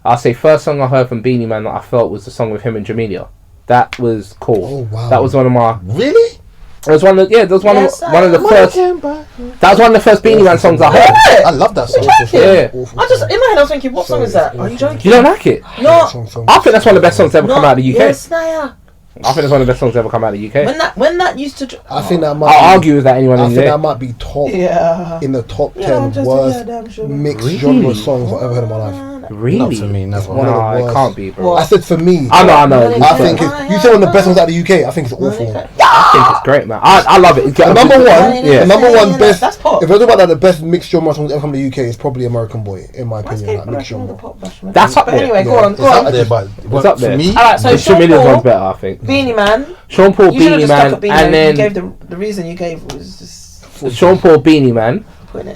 I'll say first song I heard from Beanie Man that I felt was the song with him and Jamelia. That was cool. Oh, wow. That was one of my... Really? It was one of the first. That was one of the first Beanie Man songs I heard. I love that song. Yeah. I just in my head I was thinking, what song is that? Are you joking? You don't like it? No. I think that's one of the best songs to ever come out of the UK. Yes, Naya. I think it's one of the best songs to ever come out of the UK. When that used to. I think that might. I'll argue with that anyone. I think that might be top. Yeah. In the top 10 worst mixed genre songs I've ever heard in my life. Really? Not for me, never. No, it can't be, bro. I said for me. I know. I think you said one of the best ones out of the UK. I think it's awful. I think it's great, man. I love it. The number one best. That's pop. If I talk about that, the best mixed genre songs ever come to the UK is probably American Boy, in my opinion. Like mixed genre. That's up there. Anyway, go on. It's up there, but it's up there. For me, alright, so Sean Paul one's better, I think. Beanie Man. Sean Paul, Beanie Man, and then you gave the reason you gave was just Sean Paul, Beanie Man,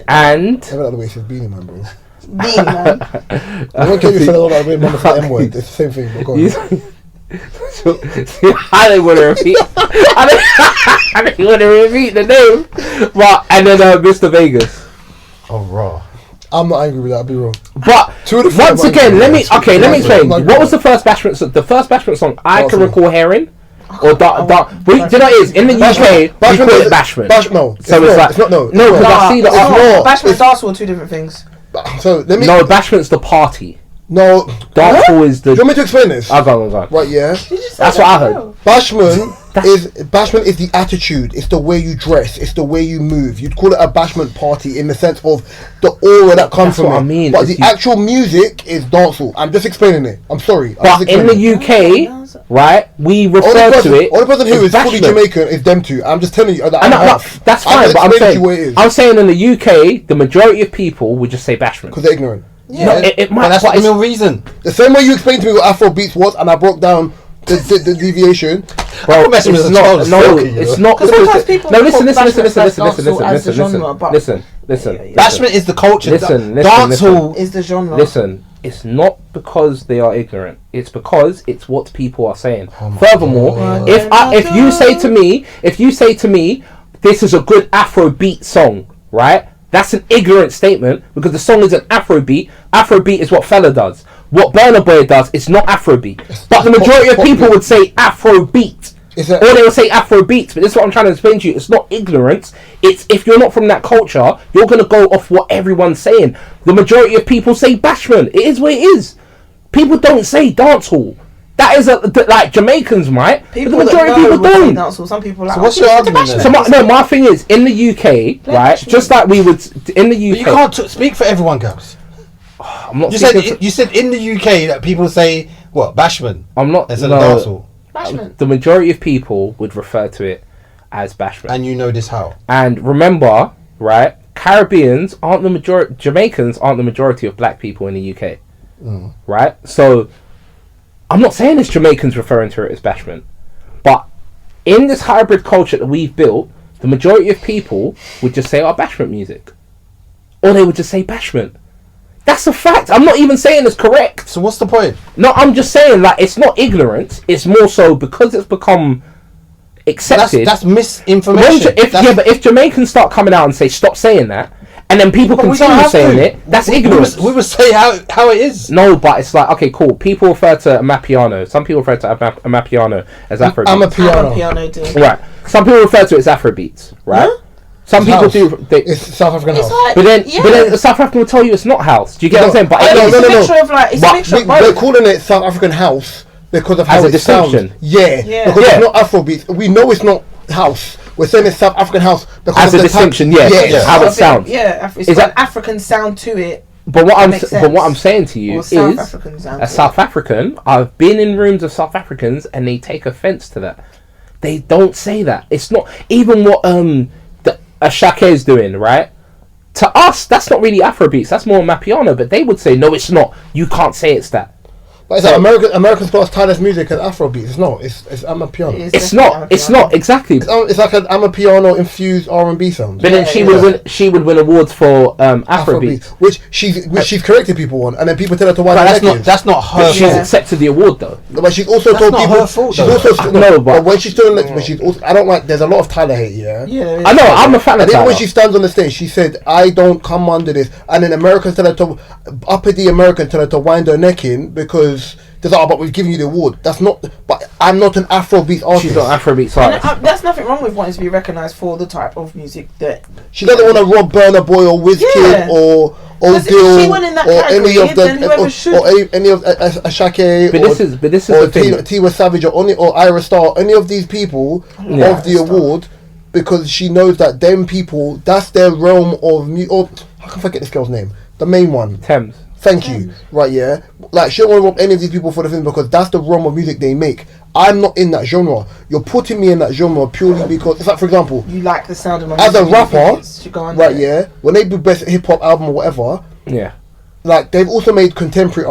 and. I don't know the way it says Beanie Man, bro. Beanie Man. I don't care if you said all that weird mama for the M word. It's the same thing. But go on. I don't want to repeat. I don't want to repeat the name. But and then Mr. Vegas. Oh, raw. I'm not angry with that. I'll be wrong. But once again, let me explain. What was the first Bashment song? The first Bashment song I can recall hearing. Or dark. Do you know what it is? In the UK, we call it Bashment. No, so it's like it's not. No, because I see that. Bashment and dancehall are two different things. So let me. No, Bashment's the party. No, dancehall is the. Do you want me to explain this? I'll go. Right, yeah. That's what I heard. Bashment is the attitude. It's the way you dress. It's the way you move. You'd call it a bashment party in the sense of the aura that comes from it. I mean, but the actual music is dancehall. I'm just explaining it. I'm sorry. But in the UK, right, we refer to it. Only person who is fully Jamaican is them two. I'm just telling you. That's fine. But I'm saying in the UK, the majority of people would just say bashment because they're ignorant. Yeah, no, it might. But that's no reason. The same way you explained to me what Afro beats was, and I broke down the deviation. Well, it's not. Listen. Bashment is the culture. Dancehall is the genre. Listen, it's not because they are ignorant. It's because it's what people are saying. Furthermore, if you say to me, this is a good Afro beat song, right? That's an ignorant statement because the song is an Afrobeat. Afrobeat is what Fella does. What Burna Boy does is not Afrobeat. But the majority of people would say Afrobeat. Or they would say Afrobeat. But this is what I'm trying to explain to you. It's not ignorance. It's if you're not from that culture, you're going to go off what everyone's saying. The majority of people say bashment. It is what it is. People don't say dancehall. That is like Jamaicans might, but the majority of people don't. Some people like. So what's your argument then? So my thing is in the UK, right? Just like we would in the UK. But you can't speak for everyone, girls. I'm not. You said in the UK that people say what bashment. I'm not. Bashment. The majority of people would refer to it as bashment. And you know this how? And remember, right? Caribbeans aren't the majority. Jamaicans aren't the majority of black people in the UK, right? So. I'm not saying it's Jamaicans referring to it as bashment, but in this hybrid culture that we've built, the majority of people would just say, bashment music. Or they would just say bashment. That's a fact. I'm not even saying it's correct. So what's the point? No, I'm just saying that it's not ignorance. It's more so because it's become accepted. That's misinformation. But if Jamaicans start coming out and say, stop saying that, and then people continue saying it, that's ignorance. We would say how it is. No, but it's like, okay, cool. People refer to Amapiano. Some people refer to Amapiano as Afrobeats. Amapiano. Right. Some people refer to it as Afrobeats, right? Huh? Some people do. It's South African house. Like, but then South African will tell you it's not house. Do you get what I'm saying? But they're calling it South African house because of how it sounds. Yeah. Because it's not Afrobeats. We know it's not house. We're saying it's South African house because as a distinction, how it sounds. It's got an African sound to it. But what I'm saying to you is, as South African, I've been in rooms of South Africans and they take offence to that. They don't say that. It's not even what Ashake is doing, right? To us, that's not really Afrobeats. That's more Mapiano. But they would say, no, it's not. You can't say it's that. But it's like American class Tyler's music as Afrobeat. It's not. It's Amapiano. It's not exactly. It's like an Amapiano infused R&B sound. But then she would win awards for Afrobeat, which she's corrected people on, and then people tell her to why. That's not her. But she's accepted the award though. But she's also told people. Her fault, but when she's doing but she's also. I don't like. There's a lot of Tyler hate. Yeah. I know. I'm a fan of Tyler. When she stands on the stage, she said, "I don't come under this," and then Americans tell her to uppity American tell her to wind her neck in because There's but we've given you the award. That's not. But I'm not an Afrobeat artist. She's not Afrobeat artist. There's nothing wrong with wanting to be recognised for the type of music that she doesn't want to rob Burna Boy or Wizkid or Gil or any of the any of Ashake but this is or the thing. Tiwa Savage or Ira Star, any of these people of the award, because she knows that them people, that's their realm of music. Or how can I forget this girl's name? The main one. Thames. Thank you. Right, yeah. Like, she don't want to rob any of these people for the thing because that's the realm of music they make. I'm not in that genre. You're putting me in that genre purely because it's like, for example, you like the sound of my as music. a rapper, right? Yeah. When they do best hip hop album or whatever, like they've also made contemporary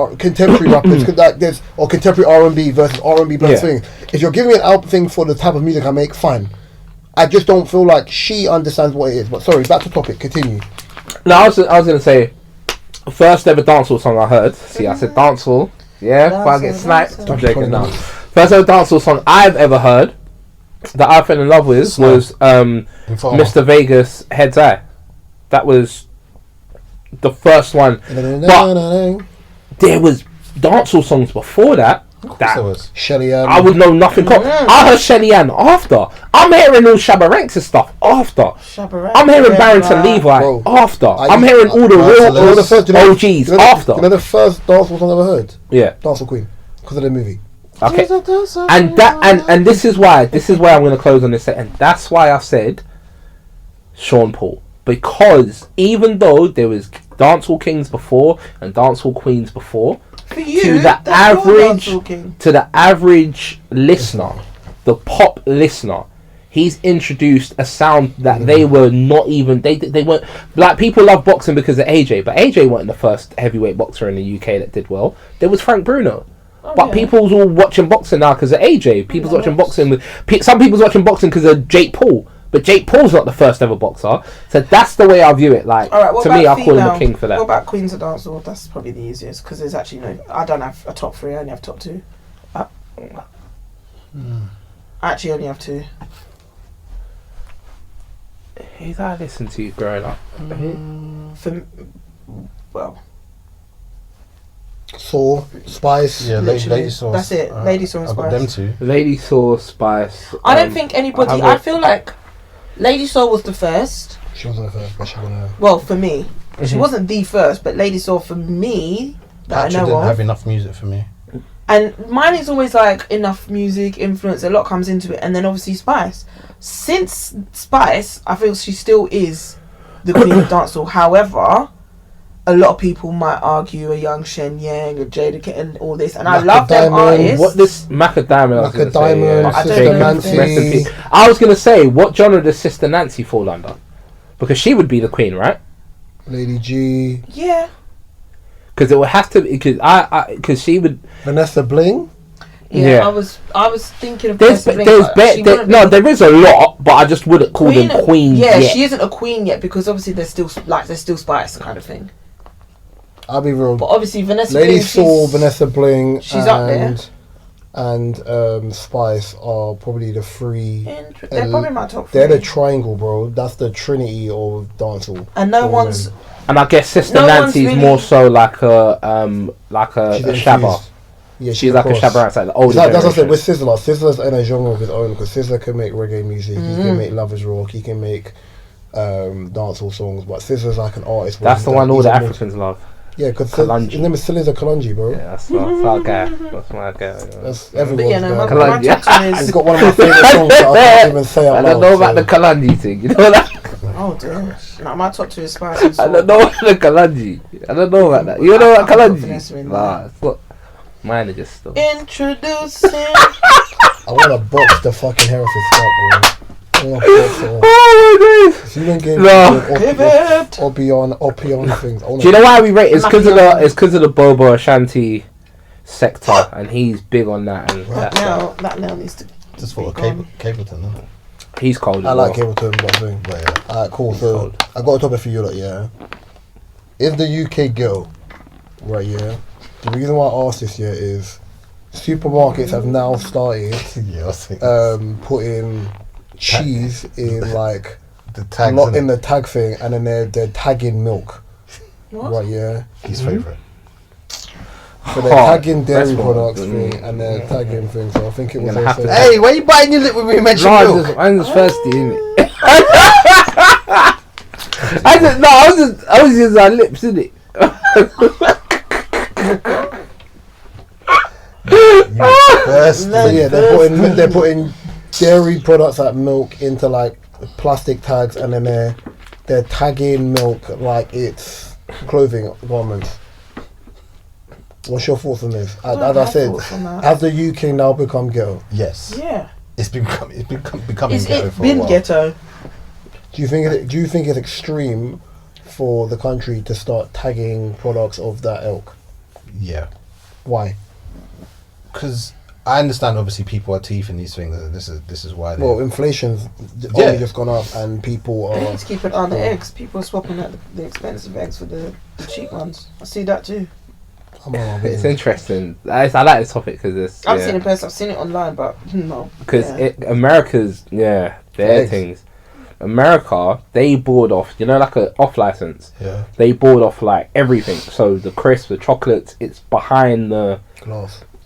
rappers, like there's or contemporary R&B versus R&B best thing. If you're giving me an album thing for the type of music I make, fine. I just don't feel like she understands what it is. But sorry, back to topic. Continue. No, I was gonna say. First ever dancehall song I heard. See, I said dancehall. Yeah, if I get sniped, I'm joking now. First ever dancehall song I've ever heard that I fell in love with was Mr. Vegas Head's Eye. That was the first one. But there was dancehall songs before that. Shelly Ann. I would know nothing. I heard Shelly Ann after. I'm hearing all Shabba Ranks and stuff after. I'm hearing Barrington Levi after. I'm hearing all the real OGs after. You know the first dancehall song I ever heard? Yeah. Dancehall Queen. Because of the movie. Okay. And this is why I'm going to close on this set. And that's why I said Sean Paul. Because even though there was dancehall kings before and dancehall queens before, to the average listener, the pop listener, he's introduced a sound that they were not even they weren't like. People love boxing because of AJ, but AJ wasn't the first heavyweight boxer in the UK that did well. There was Frank Bruno. People's all watching boxing now because of AJ. People's watching boxing with some people's watching boxing because of Jake Paul. But Jake Paul's not the first ever boxer, so that's the way I view it. Like, to me, I call him a king for that. What about Queens of DanceHall? That's probably the easiest because there's actually no. I don't have a top 3. I only have top 2. I actually only have 2. Who did I listen to growing up? Saw, Spice. Yeah, Lady Saw. That's it. Lady Saw and Spice. I've got them two. Lady Saw, Spice. I don't think anybody. I feel like Lady Saw was the first. She wasn't the first, but she won. Well, for me, she wasn't the first, but Lady Saw for me that Patcha I know didn't of. have enough music for me. And mine is always like enough music, influence, a lot comes into it, and then obviously Spice. Since Spice, I feel she still is the queen of dancehall. However, a lot of people might argue a young Shen Yang, a Jada Kit, and all this, and I love them artists. What this Macadamia? Nancy. I was gonna say, what genre does Sister Nancy fall under? Because she would be the queen, right? Lady G. Yeah. Because it would have to, because she would. Vanessa Bling. Yeah. I was thinking of there is a lot, but I just wouldn't call them queens. Yeah, yet. she isn't a queen yet because obviously there's still Spice kind of thing. I'll be real. But obviously Vanessa Lady Bling, Saw, Vanessa Bling, she's up there. And Spice are probably the 3. They're probably my top 3. They're the triangle, bro. That's the trinity of dancehall. And no one's. And I guess Sister Nancy's really more so like a Shabba. Yeah, she's like a Shabba outside the older generation. That's what I said with Sizzler. Sizzler's in a genre of his own because Sizzler can make reggae music, he can make lovers rock, he can make dancehall songs, but Sizzler's like an artist. That's the one all the Africans love. Yeah, because his name is Siliza Kalonji, bro. Yeah, that's our guy. That's my guy. That's everyone's guy. My tattoo is... He's got one of my favourite songs that I can't even say out loud. I don't know about the Kalonji thing, you know that? Oh dear. No, my top 2 is Spice. I don't know about the Kalonji. I don't know about that. You know about Kalonji? Nah, it's not. Mine are just stuff. Introducing. I want to box the fucking hair off his scalp, bro. Oh my days! So you don't get or beyond things. Do you know why we rate? It's because of the Bobo Ashanti sector, and he's big on that. And that now needs to. Just for Capleton, isn't it? He's cold. I like Capleton, but thing. Alright, cool. So I got a topic for you, like, yeah. Is the UK girl right? Yeah. The reason why I asked this year is supermarkets have now started putting cheese in like the tags, not in the tag thing, and then they're tagging milk. What? Right, yeah. His favourite. So they're tagging dairy products thing and they're tagging things. So I think it was also... Hey, why are you biting your lip when we mention milk? I'm just thirsty, innit? I was just on lips, innit? So yeah, they're putting dairy products like milk into like plastic tags, and then they're tagging milk like it's clothing garments. What's your thoughts on this? As I said, has the UK now become ghetto? Yes. Yeah. It's becoming ghetto for a been while. ghetto. Do you think it's extreme for the country to start tagging products of that ilk? Yeah. Why? Because I understand, obviously, people are teething these things. This is why. Well, inflation's only just gone up, and people are. They need to keep it on the eggs. People are swapping out the expensive eggs for the cheap ones. I see that too. It's interesting. I like this topic because it's. I've seen it in person. I've seen it online, but no. Because America's their things. America, they board off. like a off license. Yeah. They board off like everything. So the crisps, the chocolates, it's behind the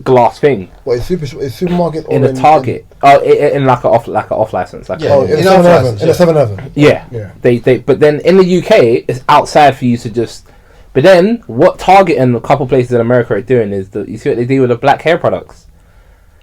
glass thing. What is supermarket in a Target? In like a off license. Like in a 7-Eleven. Yeah. They but then in the UK it's outside for you to just. But then what Target and a couple places in America are doing is you see what they do with the black hair products.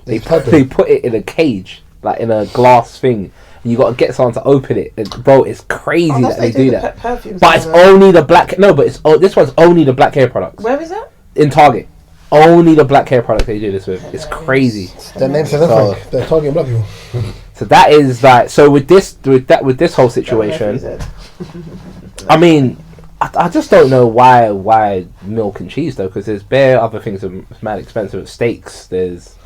They put it in a cage, like in a glass thing. And you got to get someone to open it. Bro, it's crazy that they do that. But it's only the black. No, but this one's only the black hair products. Where is that? In Target. Only the black hair products they do this with. It's crazy. Their names are different. They're targeting black people. So that is like with this whole situation. I mean, I just don't know why milk and cheese though, because there's bare other things that are mad expensive. Steaks, there's.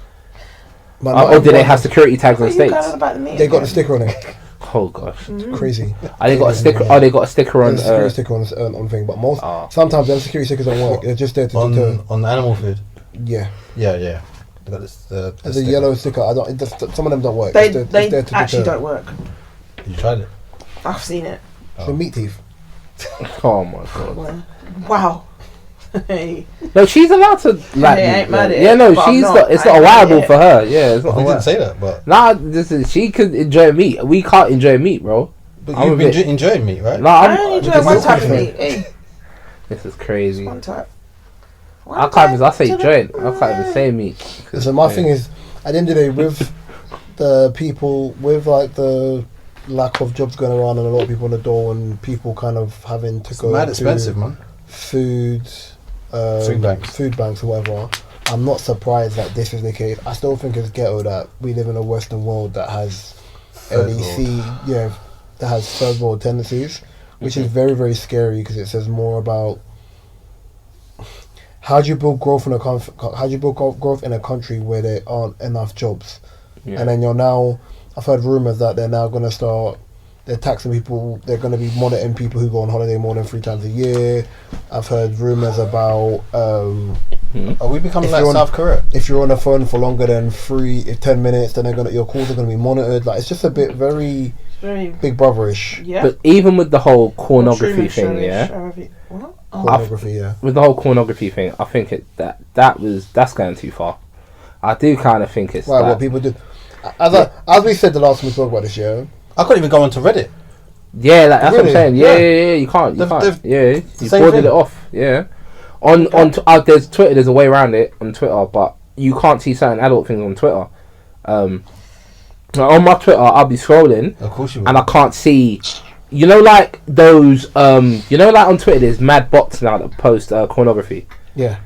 Or do they have security tags on steaks? They got a sticker on it. Oh gosh, it's crazy. They got a sticker. Oh, they got a sticker on. Security sticker on thing, but sometimes them security stickers don't work. They're just there to deter. On animal food. Yeah. They got there's a yellow sticker. Some of them don't work. They actually don't work. You tried it? I've seen it. The meat teeth. Oh my god! Wow. Hey. No, she's allowed to like. Ain't mad at yeah, no, she's not. It's not allowable for her. Yeah, it's not. We didn't say that, but she could enjoy meat. We can't enjoy meat, bro. But you've been enjoying meat, right? No, I only enjoy one type of meat. Hey. This is crazy. One type. I say joint. I can't even say meat. So my thing is, at the end of the day, with the people, with like the lack of jobs going around and a lot of people on the door and people kind of having to go mad expensive, man. Food banks or whatever, I'm not surprised that this is the case. I still think it's ghetto that we live in a Western world that has that has third world tendencies, which is very, very scary because it says more about how do you build growth in a country where there aren't enough jobs, and then I've heard rumours that they're now going to start. They're taxing people. They're going to be monitoring people who go on holiday more than 3 times a year. I've heard rumours about. Are we becoming like South Korea? If you're on the phone for longer than 10 minutes, then your calls are going to be monitored. Like it's just a bit very Big Brotherish. Yeah. But even with the whole pornography thing, Pornography, with the whole pornography thing, I think that's going too far. I do kind of think it's what people do. As we said the last time we spoke about this, I couldn't even go onto Reddit. Yeah, that's what I'm saying. Yeah, you can't. You boarded it off. Yeah. There's Twitter. There's a way around it on Twitter, but you can't see certain adult things on Twitter. On my Twitter, I'll be scrolling, of course you will. And I can't see. Like those. Like on Twitter, there's mad bots now that post pornography. Yeah.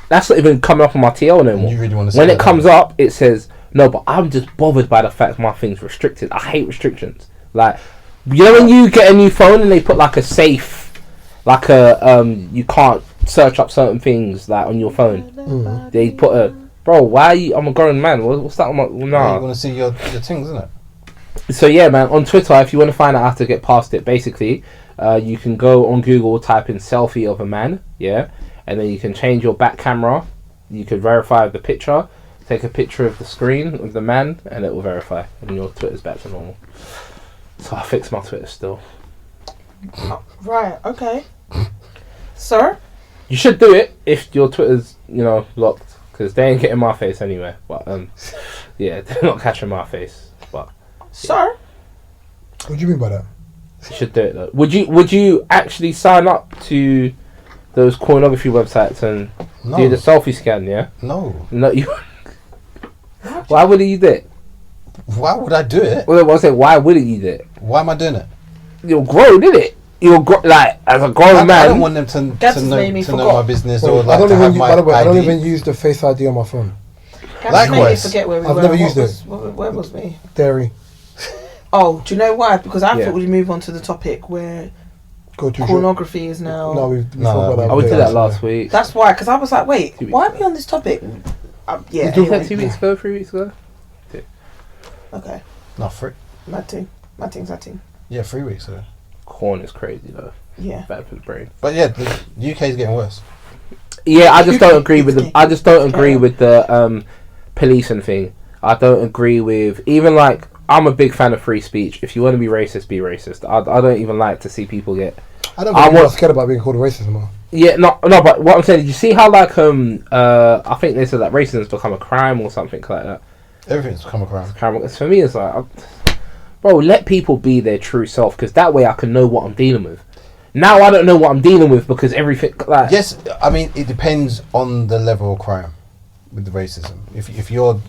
That's not even coming up on my TL no more. You really want to when it comes up, it says. No, but I'm just bothered by the fact my thing's restricted. I hate restrictions. Like, when you get a new phone and they put like a safe, like you can't search up certain things like on your phone. They put why are you? I'm a grown man. What's that? You want to see your things, isn't it? So yeah, man. On Twitter, if you want to find out how to get past it, basically, you can go on Google, type in selfie of a man, and then you can change your back camera. You could verify the picture. Take a picture of the screen of the man and it will verify and your Twitter's back to normal. So I fixed my Twitter still. Right, okay. Sir? You should do it if your Twitter's, locked, because they ain't getting my face anywhere. But yeah, they're not catching my face. But so, what do you mean by that? You should do it though. Would you actually sign up to those pornography websites and do the selfie scan? Yeah. No. You. Why would you do it? Why would I do it? Well, I say, why wouldn't you do it? Why am I doing it? You're grown, did it? Like as a grown man. I don't want them to know my business or like to have my ID. I don't even use the Face ID on my phone. Likewise. Forget where we I've were. never used it. Where was me? Dairy. Oh, do you know why? Because I thought we'd move on to the topic where pornography is now. No, we spoke about that. I did that last week. That's why, because I was like, wait, why are we on this topic? Yeah. Did that 2 weeks ago, 3 weeks ago? Yeah. Okay. Not free. Mad thing. Yeah, 3 weeks ago. Corn is crazy though. Yeah. Bad for the brain. But yeah, the UK is getting worse. Yeah, I just don't agree with the policing thing. I don't agree with even like. I'm a big fan of free speech. If you want to be racist, be racist. I don't even like to see people get. I don't think I'm scared about being called a racist anymore. Yeah, no. But what I'm saying, did you see how like I think they said that racism has become a crime or something like that. Everything's become a crime. For me, it's like, bro, let people be their true self, because that way I can know what I'm dealing with. Now I don't know what I'm dealing with because everything like. Yes, I mean it depends on the level of crime with the racism. If you're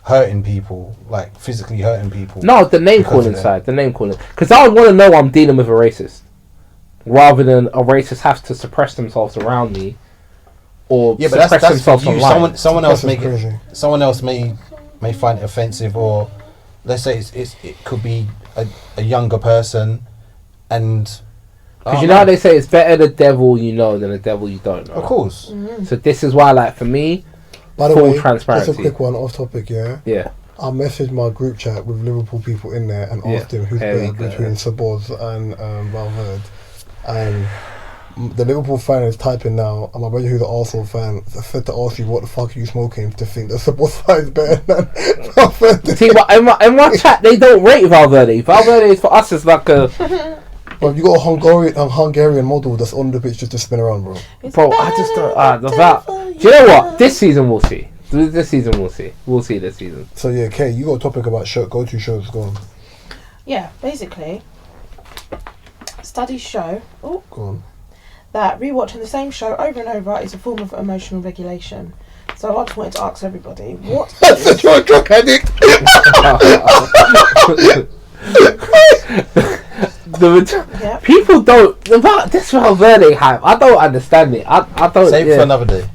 hurting people, like physically hurting people. No, the name calling side. The name calling. Because I would want to know I'm dealing with a racist. Rather than a racist has to suppress themselves around me. Or suppress themselves online. Someone else may find it offensive, or let's say it could be a younger person, and... Because you know how they say it's better the devil you know than the devil you don't know. Of course. Mm-hmm. So this is why, like, for me... By the way, transparency. just a quick one, off topic, yeah? Yeah. I messaged my group chat with Liverpool people in there and asked them who's better between Saboz and Valverde. And the Liverpool fan is typing now, and my brother who's an Arsenal fan said to ask you what the fuck are you smoking to think that Saboz is better than Valverde. See, in my chat, they don't rate Valverde. Valverde is for us is like a... Bro, you got a Hungarian model that's on the pitch just to spin around, bro. Bro, I just don't... Do you know what? This season we'll see. This season we'll see. We'll see this season. So yeah, Kay, you got a topic about go-to shows. Go on. Yeah, basically, studies show go on. that rewatching the same show over and over is a form of emotional regulation. So I just wanted to ask everybody, what is... You're a drug addict! People don't... About this Valverde hype, I don't understand it. I don't... Save for another day.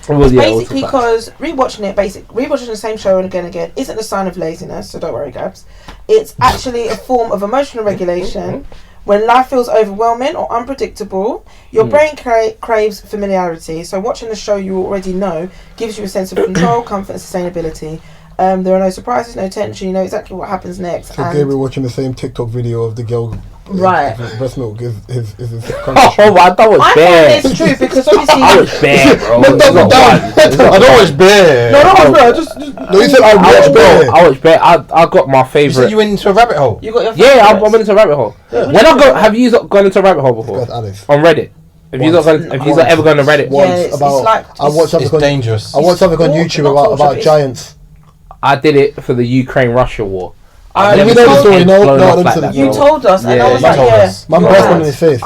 Well, basically, because rewatching the same show and again isn't a sign of laziness, so don't worry, Gabs. It's actually a form of emotional regulation. When life feels overwhelming or unpredictable, your brain craves familiarity. So watching the show you already know gives you a sense of control, comfort, and sustainability. There are no surprises, no tension. You know exactly what happens next. So Gabriel watching the same TikTok video of the girl. Right. Breast milk is I thought it was bad. It's true because obviously I was bad, bro. I don't watch Bear. No, you said I watch Bear. I watch Bear. I got my favourite. You said you went into a rabbit hole. You got your yeah, I went into a rabbit hole. Yeah. Have you gone into a rabbit hole before? Alice. On Reddit. Have you ever gone to Reddit? It's dangerous. I watched something on YouTube about giants. I did it for the Ukraine-Russia war. You told us, and I was like, yeah. My breast went in his face.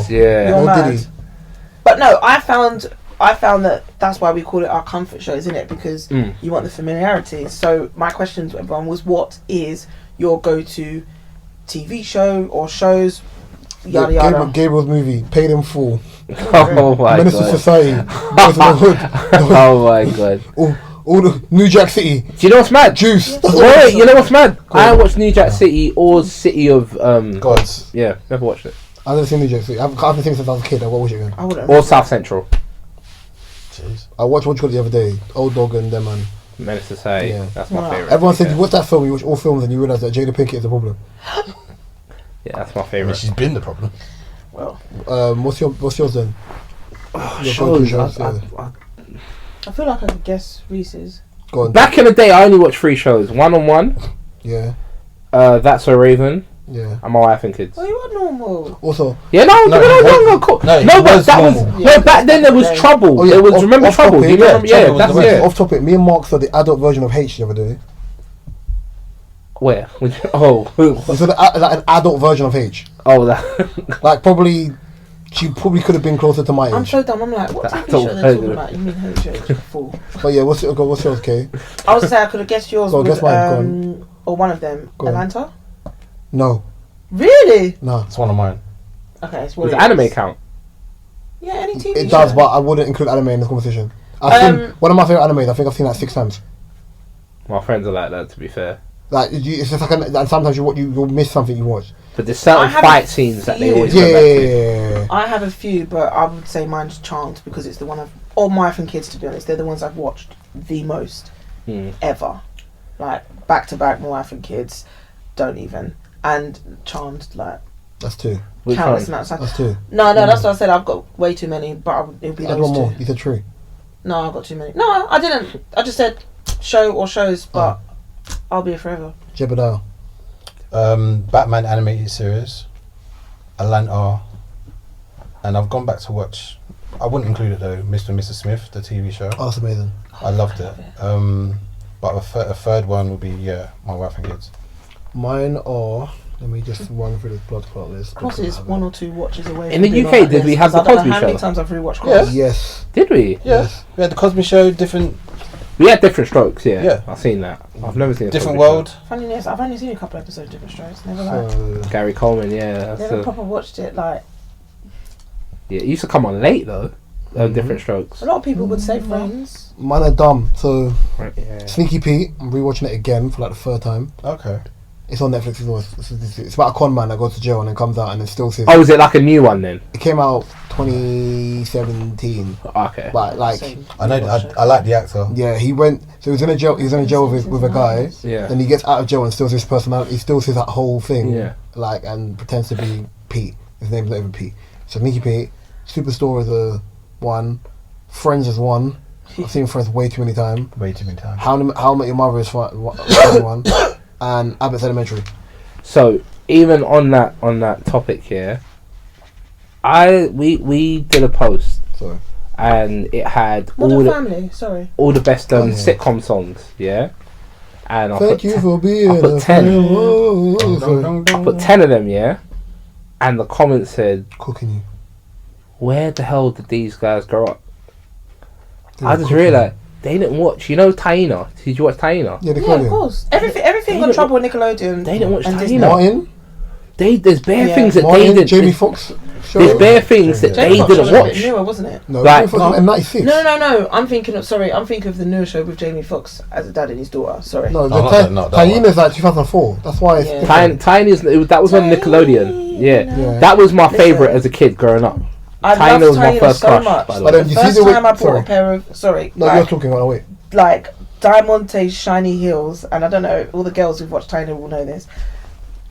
You're mad. But no, I found that that's why we call it our comfort show, isn't it? Because you want the familiarity. So my question to everyone was, what is your go-to TV show or shows? Yada yada. Gabriel's movie, Paid in Full. Oh my Menace to god. Society. Boys in the Hood. Oh my god. All the New Jack City. Do you know what's mad? Juice. Wait, you know what's mad? I haven't watched New Jack City or City of Gods. Yeah, never watched it. I've never seen New Jack City. I haven't seen it since I was a kid. I watched it again. Or South Central. Jeez. I watched what you got the other day. Old Dog and them man. Menace to Society. Yeah. That's my favourite. Everyone said you watch that film, you watch all films, and you realise that Jada Pinkett is the problem. Yeah, that's my favourite. She's been the problem. Well, what's yours then? Shows. I feel like I could guess Reese's. Back in the day, I only watched 3 shows. 1-on-1. Yeah. That's So Raven. Yeah. And my wife and kids. Well, you are normal. Also. Yeah, no, but that was no. Back then there was Trouble. Oh, yeah, there was remember Trouble? Topic, Do you remember? Yeah, that's it. Off topic. Me and Mark saw the adult version of H the other day. Where? Oh. We saw like an adult version of H. Oh, that. Like probably. She probably could have been closer to my age. I'm so dumb. I'm like, what TV show they're talking about? You mean H? Fool. But yeah, what's yours, Kay? I was saying I could have guessed yours. Go, guess mine. Or one of them. Atlanta. No. Really? No. It's one of mine. Okay, it's does anime count? Yeah, any TV It does, but I wouldn't include anime in this conversation. I've seen one of my favorite animes. I think I've seen that 6 times. My friends are like that, to be fair. Like it's just like, and sometimes you'll miss something you watch. But there's certain fight scenes that they always go back to. I have a few, but I would say mine's Charmed because it's the one or My Wife and Kids, to be honest. They're the ones I've watched the most ever. Like back to back, My Wife and Kids, don't even. And Charmed, like that's 2. Countless amounts. That's 2. No, that's what I said. I've got way too many, but it'll be those 2. More. You said 3. No, I've got too many. No, I didn't. I just said show or shows, but I'll be here forever. Jebediah. Batman animated series, Atlanta, and I've gone back to watch. I wouldn't include it though. Mr. and Mrs. Smith, the TV show. Oh, that's amazing. I loved it. But a third one would be My Wife and Kids. Mine are. Let me just run through this blood clot list. Cross is 1 or 2 watches away. In the UK, did we have the Cosby Show? How many times I've rewatched Cross? Yes. Did we? Yes. We had the Cosby Show. Different. We had Different Strokes. Yeah. I've seen that. I've never seen a Different Cosby World. Show. Funniness, I've only seen a couple episodes of Different Strokes. Never like. Gary Coleman, yeah. Never proper watched it like. Yeah, it used to come on late though. Different Strokes. A lot of people would say Friends. Mine are dumb. So Yeah. Sneaky Pete. I'm rewatching it again for like the 3rd time. Okay. It's on Netflix as well. It's about a con man that goes to jail and then comes out and then still says. Oh, is it like a new one then? It came out 2017. Okay. But like, I know. I like the actor. yeah, he went. So he was in a jail. He was in a jail with a guy. Yeah. Then he gets out of jail and still says his personality. He still says that whole thing. Yeah. Like and pretends to be Pete. His name's not even Pete. So Sneaky Pete. Superstore is a 1. Friends is 1. I've seen Friends way too many times. Way too many times. How I Met Your Mother is 1. And Abbott's Elementary. So even on that topic here, we did a post. Sorry. And it had Modern Family. Sorry. All the best sitcom songs. Yeah. And I put 10 of them. Yeah. And the comments said, "Cooking you. Where the hell did these guys grow up?" I just realised they didn't watch. You know Taina? Did you watch Taina? Yeah, of course. Everything got trouble with Nickelodeon. They didn't watch Taina. Martin. There's bare things that Martin, they didn't. Jamie Foxx. There's bare things that they didn't watch. Newer, wasn't it? No, like, Jamie Foxx in 96. No. I'm thinking of the newer show with Jamie Foxx as a dad and his daughter. Sorry. No, not that Taina's like 2004. That's why it's Tiny's that was on Nickelodeon. Yeah. That was my favourite as a kid growing up. I Taina was my Taina first so crush. much. By the But way. then you First see the time I bought a pair of No, you're talking about wait. Like Diamante shiny heels, and I don't know, all the girls who've watched Taina will know this.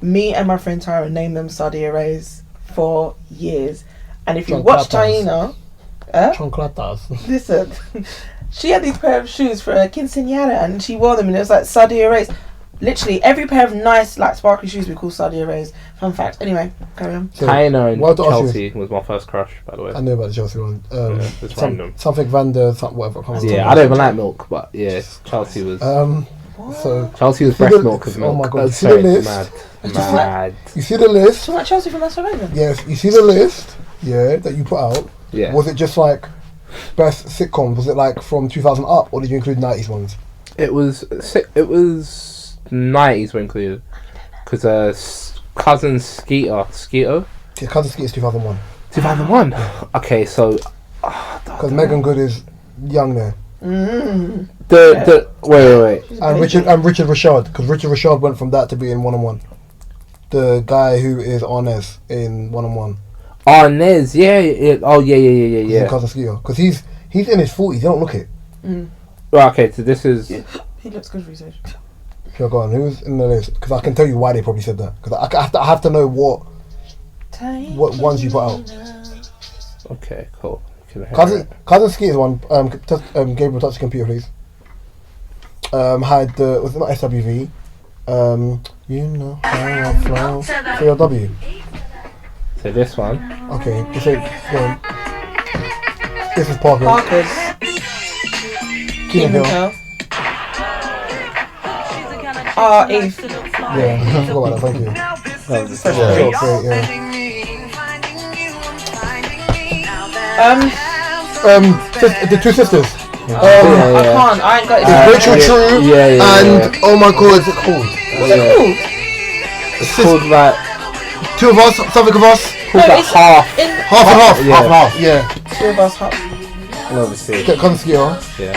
Me and my friend Tyra named them Sadia Rays for years, and if you watch Taina, listen, she had these pair of shoes for a quinceañera, and she wore them, and it was like Sadia Rays. Literally every pair of nice, like sparkly shoes we call Sadia Rays. Fun fact. Anyway, carry on. Taina and Chelsea was my first crush, by the way. I know about the Chelsea one. It's random. Something Vander, whatever. Yeah, I don't even like milk, but yeah, Chelsea was. So Chelsea was breast milk as milk. Oh my god! You see sorry, the list? Mad. You see the list? So like Chelsea from West Raven. Yes. You see the list? Yeah, that you put out. Yeah. Was it just like best sitcoms? Was it like from 2000 up, or did you include 90s ones? It was 90s were included because Cousin Skeeter. Yeah, Cousin Skeeter's 2001. 2001. Okay, so because Megan Good is young there. Wait. And Richard Rashad, because Richard Rashad went from that to being One-on-One. The guy who is Arnez in One-on-One. Arnez, yeah. Oh, yeah. He's in Cousin Skeeter, because he's in his 40s. He don't look it. Well, okay, so this is. Yeah. He looks good for his age. Sure, go on. Who's in the list? Because I can tell you why they probably said that. Because I have to know what ones you put out. Okay, cool. Cousin Skeeter's one. Gabriel, touch the computer, please. Was it not SWV? You know how I flow. CLW. So this one. Okay, this is one. This is Parker's. Kingdom Hill. Eve. Yeah, I forgot about that, thank you. The two sisters. I can't. I ain't got it. It's Rachel True and oh my god, what's it called? What's it called? It's called like Two of Us, something of Us. Called like half and half. Yeah. Half and half. Yeah. Two of Us, half. Obviously. Get Conskier. Yeah.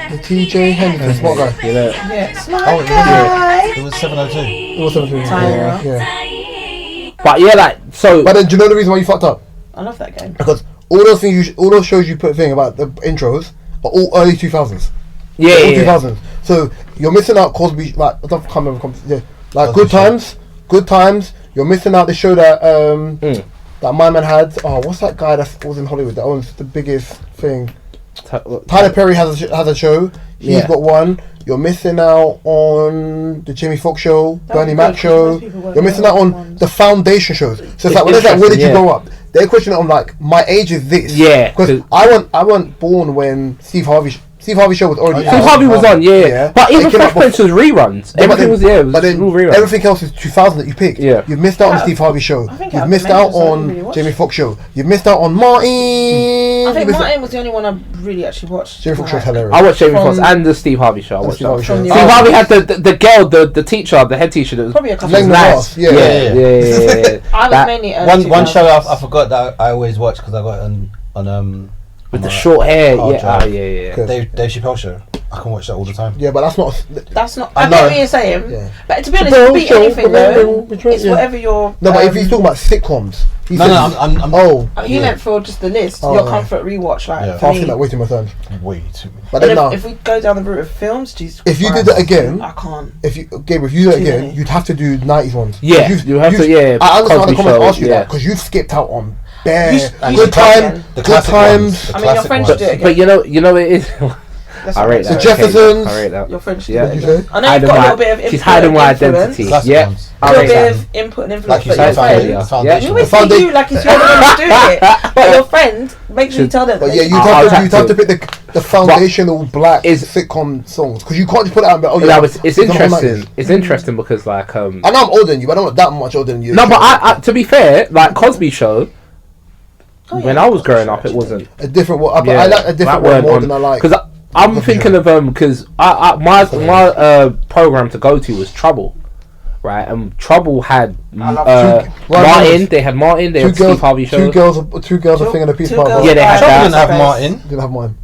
The TJ Henderson, smart guy. You know. Yeah, smart guy. It was 702. It was 702. Yeah. But yeah, like so. But then, do you know the reason why you fucked up? I love that game. Because all those things, all those shows you put thing about the intros are all early 2000s. Yeah, all yeah. 2000s. So you're missing out Cosby. Like I don't can't remember. Yeah, like Good Times. Good Times. You're missing out the show that that my man had. Oh, what's that guy that was in Hollywood that owns the biggest thing? Tyler Perry has a show. He's got one. You're missing out on the Jamie Foxx show, Bernie Mac show. You're missing out on the Foundation shows. So it's like, when is that? Where did you grow up? They're questioning on like, my age is this. Yeah. Because I wasn't born when Steve Harvey show was already. Steve Harvey was on, yeah. But even Fresh Prince was reruns. Everything was but then reruns. Everything else is 2000 that you picked. Yeah. You've missed out on Steve Harvey show. You've missed out on Jamie Foxx show. You've missed out on Martin. I think Martin was the only one I really actually watched. Jamie Foxx was hilarious. I watched Jamie Foxx and the Steve Harvey show. I watched that. Steve Harvey had the girl, the teacher, the head teacher. That was probably a couple of nice. Yeah. I was mainly one show I forgot that I always watch because I got it on with the short hair. Yeah. Yeah. Dave Chappelle show. I can watch that all the time. Yeah, but that's not. I get what you're saying. Yeah. But to be honest, it could be anything though. It's whatever you're. No, but if he's talking about sitcoms. I'm he meant for just the list. Your comfort rewatch, like. I've seen that way too many times. Way too many. But then if we go down the route of films, Jesus if you did that again, I can't. If you did it again, you'd have to do 90s ones. Yeah, you have to. Yeah, I understand the comments ask you that because you've skipped out on Good Times. I mean, your friends should do it again. But you know it is. I rate that. The Jeffersons. I rate that. Your friends should do it again. I know you've got a little bit of input. She's hiding my identity. Yeah. A little bit of input and influence. Like you said, you always say you like it's your one doing it. But your friend, make sure you tell them. But yeah, you have to pick the foundational black sitcom songs because you can't just put it out and be it's interesting. It's interesting because like I know I'm older than you, but I'm not that much older than you. No, but I to be fair, like Cosby Show. When I was growing up, it wasn't a different word. I like a different word more than I like. Because I'm thinking of because my program to go to was Trouble, right? And Trouble had Martin. They had Martin. They had Steve Harvey show. Two girls are thinking of Peter Parker. Yeah, they had that. Didn't have Martin. Didn't have Martin.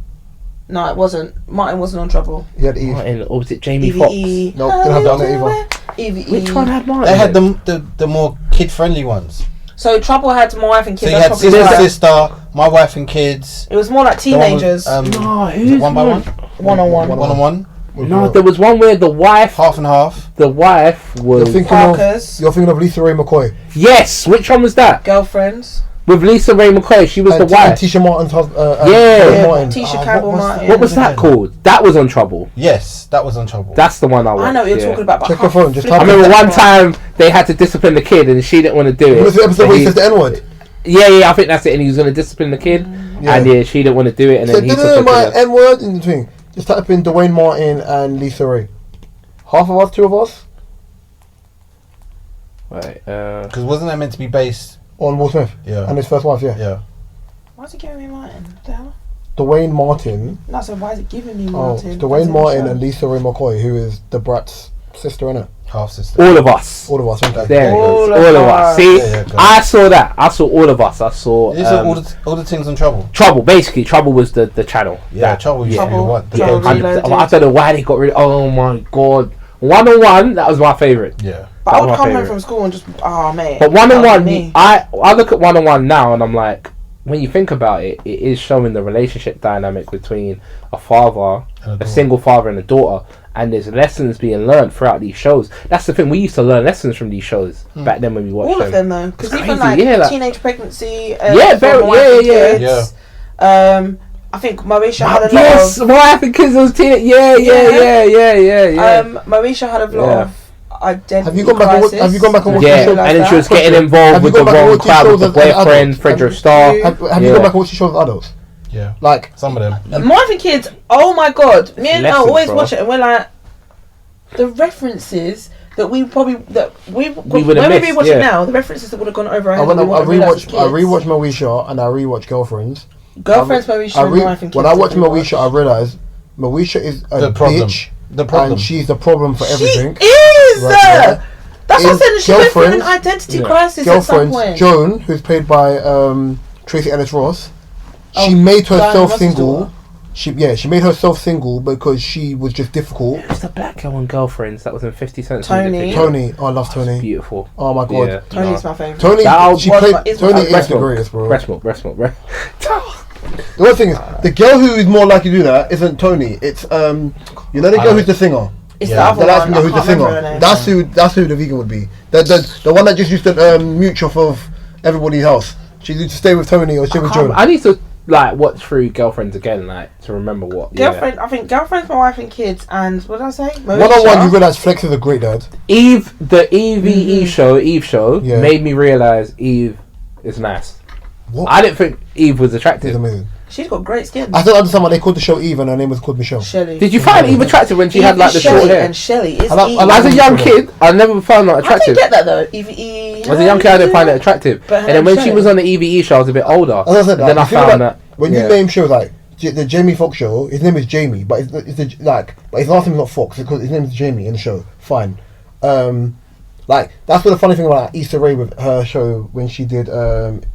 No, it wasn't. Martin wasn't on Trouble. He had Eve. Martin, or was it Jamie Foxx? No, didn't have that either. Which one had Martin? They had the more kid-friendly ones. So Trouble had My Wife and Kids. So you had sister, My Wife and Kids. It was more like teenagers. No, who's one by one? One-on-one. No, there was one where the wife... Half and half. The wife was... You're thinking of Lisa Ray McCoy. Yes! Which one was that? Girlfriends. With Lisa Ray McCoy, she was the wife. Tisha Martin's husband. Tisha Campbell Martin. What was that called? That was on Trouble. Yes, that was on Trouble. That's the one I watched. I know what you're talking about. But check your phone. I remember one time they had to discipline the kid and she didn't want to do it. Was the episode where he says the N-word? Yeah, I think that's it. And he was going to discipline the kid, and she didn't want to do it. And then he took my N-word in between. Just type in Dwayne Martin and Lisa Ray. Half of us, two of us. Right. Because wasn't that meant to be based on Will Smith? Yeah. And his first wife, Yeah. Why is it giving me Martin? What the hell? Dwayne Martin. No, so why is it giving me Martin? Dwayne Martin and Lisa Ray McCoy, who is the brat's sister, innit? Half sister. All of us. Okay. There all of us. See, I saw that. I saw all of us. I saw all the things on Trouble. Trouble, basically. Trouble was the channel. Yeah, Trouble used to be what? I don't know why they got rid of. Oh my god, 101. That was my favorite. Yeah. But I would come home from school and just mate. But 101, I look at 101 now and I'm like, when you think about it, it is showing the relationship dynamic between a father, a single father and a daughter, and there's lessons being learned throughout these shows. That's the thing, we used to learn lessons from these shows back then when we watched all of them though, because even like teenage pregnancy, I think Moesha had a lot yes, of... what happened kids was teen. Yeah. Moesha had a lot of identity Have you gone back crisis. and watched the show? Yeah, and then she was getting involved with the wrong crowd, with the boyfriend, Frederick Starr. Have you gone back and watched the show with adults? Yeah. Like some of them. Marvin Kids, oh my god. Me and Elle always bro. watch it and we're like, the references that we probably when we missed, rewatch it now, the references that would have gone over our head. I rewatched Moesha and I rewatched Girlfriends. Moesha and Marvin Kids. When I watched Moesha, I realised Moesha is a bitch. The problem. And she's the problem for everything. She is! Right, that's what I said. She went through an identity crisis at some point. Joan, who's played by Tracy Ellis Ross, she made herself single. She made herself single because she was just difficult. Who's the black girl on Girlfriends that was in 50 Cent? Tony. Oh, I love Tony. Beautiful. Oh my god. Yeah. Tony's my favourite. Tony is the greatest, bro. Breast milk. The one thing is, the girl who is more likely to do that isn't Tony. It's you know the girl who's the singer. It's the other one. Who's the singer. That's who the vegan would be. The one that just used to mooch off of everybody's house. She used to stay with Tony or stay with Joan. I need to watch through Girlfriends again, to remember what. Girlfriend. I think Girlfriends, My Wife and Kids, and what did I say? One-on-one, you realise Flex is a great dad. The Eve show made me realise Eve is nice. What? I didn't think Eve was attractive. She's amazing. She's got great skin. I don't understand why they called the show Eve and her name was called Michelle. Shelley. Did you find Eve attractive when she had the short hair? And Shelley is Eve. As a young kid, I never found that attractive. I didn't get that though. Eve. As a young kid, I didn't find it attractive. And then when she was on the Eve show, I was a bit older. Then I found that when you name shows like the Jamie Foxx show, his name is Jamie, but but his last name is not Fox because his name is Jamie in the show. Fine. That's what the funny thing about Issa Rae with her show when she did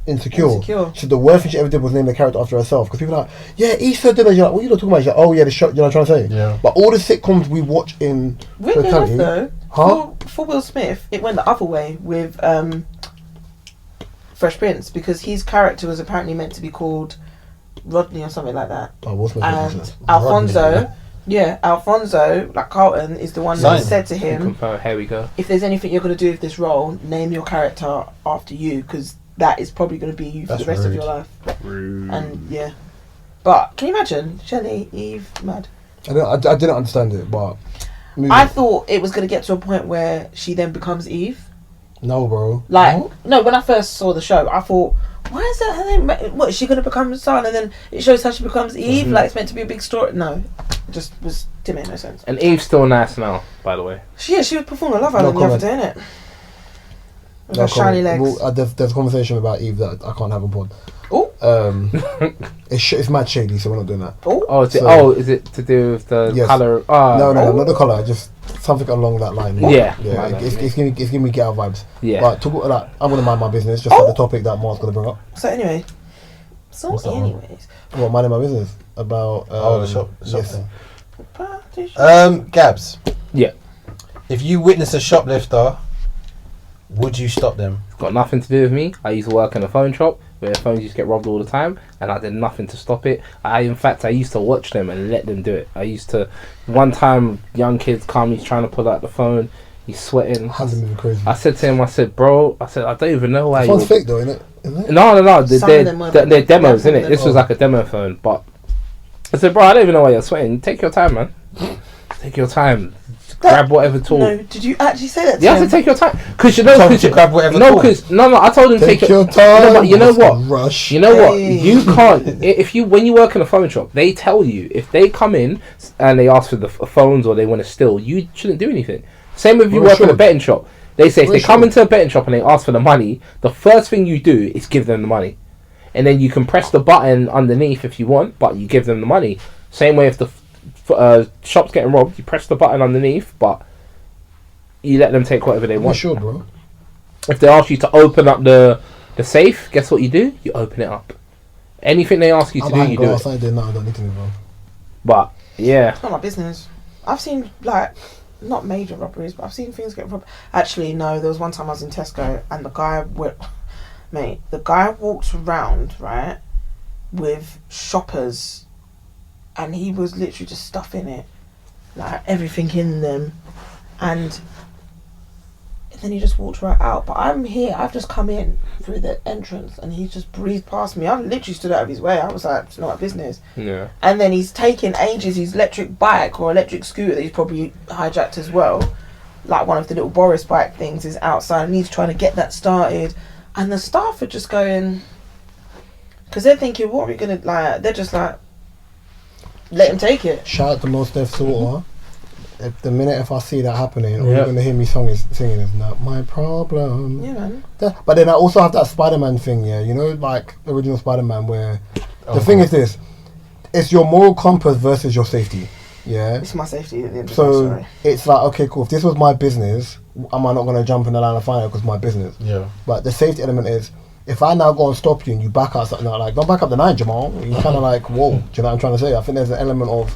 Insecure. So the worst thing she ever did was name the character after herself because people are like, yeah, Issa did it. You're like, what are you talking about? She's like, oh yeah, the show. You know what I'm trying to say? Yeah. But all the sitcoms we watch in weirdly enough though, for Will Smith, it went the other way with Fresh Prince because his character was apparently meant to be called Rodney or something like that. Oh, Will Smith. And Alfonso. Yeah, Alfonso, like Carlton, is the one that said to him, here we go. If there's anything you're going to do with this role, name your character after you, because that is probably going to be you for the rest of your life. Rude. And yeah. But can you imagine? Shelley, Eve, mad. I didn't understand it, but... I thought it was going to get to a point where she then becomes Eve. No, bro. No, when I first saw the show, I thought, why is that her name? What, is she going to become Son? And then it shows how she becomes Eve? Like, it's meant to be a big story. No. It didn't make no sense. And Eve's still nice now, by the way. She was performing Love Island the other day, innit? With her shiny legs. There's a conversation about Eve that I can't have on pod. Oh. It's mad shady, so we're not doing that. Is it to do with the colour? No, not the colour. Just something along that line. Yeah. It's giving me Get Out vibes. Yeah. But talk about that. I'm gonna mind my business. Just like the topic that Mark's gonna bring up. So anyways. What, minding my business about? The shop. Yes. Gabs. Yeah. If you witness a shoplifter, would you stop them? It's got nothing to do with me. I used to work in a phone shop where phones used to get robbed all the time, and I did nothing to stop it. I used to watch them and let them do it. One time, young kids come, he's trying to pull out the phone, he's sweating. Hands are moving crazy. I said to him, bro, I don't even know why. The phone's fake though, isn't it? No. They're demos, innit? This was like a demo phone, but I said, bro, I don't even know why you're sweating. Take your time, man. Take your time. Grab whatever tool. No, did you actually say that to him? You have to take your time. Because grab whatever tool. I told him take your time. No, but you know what? Rush. You know what? You can't. When you work in a phone shop, they tell you if they come in and they ask for the phones or they want to steal, you shouldn't do anything. Same with you work in a betting shop. They say if they come into a betting shop and they ask for the money, the first thing you do is give them the money, and then you can press the button underneath if you want, but you give them the money. Same way if the shop's getting robbed, you press the button underneath, but you let them take whatever they want. Sure, bro. If they ask you to open up the safe, guess what you do? You open it up. Anything they ask you to do, you do it. I don't need to move on. But yeah, it's not my business. I've seen not major robberies, but I've seen things get robbed. Actually, no. There was one time I was in Tesco and the guy walked around right with shoppers. And he was literally just stuffing it, like everything in them. And Then he just walked right out. But I'm here. I've just come in through the entrance, and he just breezed past me. I literally stood out of his way. I was like, it's not my business. Yeah. And then he's taken ages. His electric bike or electric scooter that he's probably hijacked as well, like one of the little Boris bike things, is outside, and he's trying to get that started. And the staff are just going, because they're thinking, what are we gonna like? They're just like, let him take it. Shout out to Most Def Sorter. If I see that happening, all you're gonna hear me singing is not my problem. Yeah, man. But then I also have that Spider-Man thing, yeah. You know, like the original Spider-Man, where the thing is this: it's your moral compass versus your safety. Yeah. It's my safety at the end of so the story. It's like, okay, cool. If this was my business, am I not gonna jump in the line of fire because it's my business? Yeah. But the safety element is, if I now go and stop you and you back out something like, don't back up the line, Jamal. You kind of like, whoa. Do you know what I'm trying to say? I think there's an element of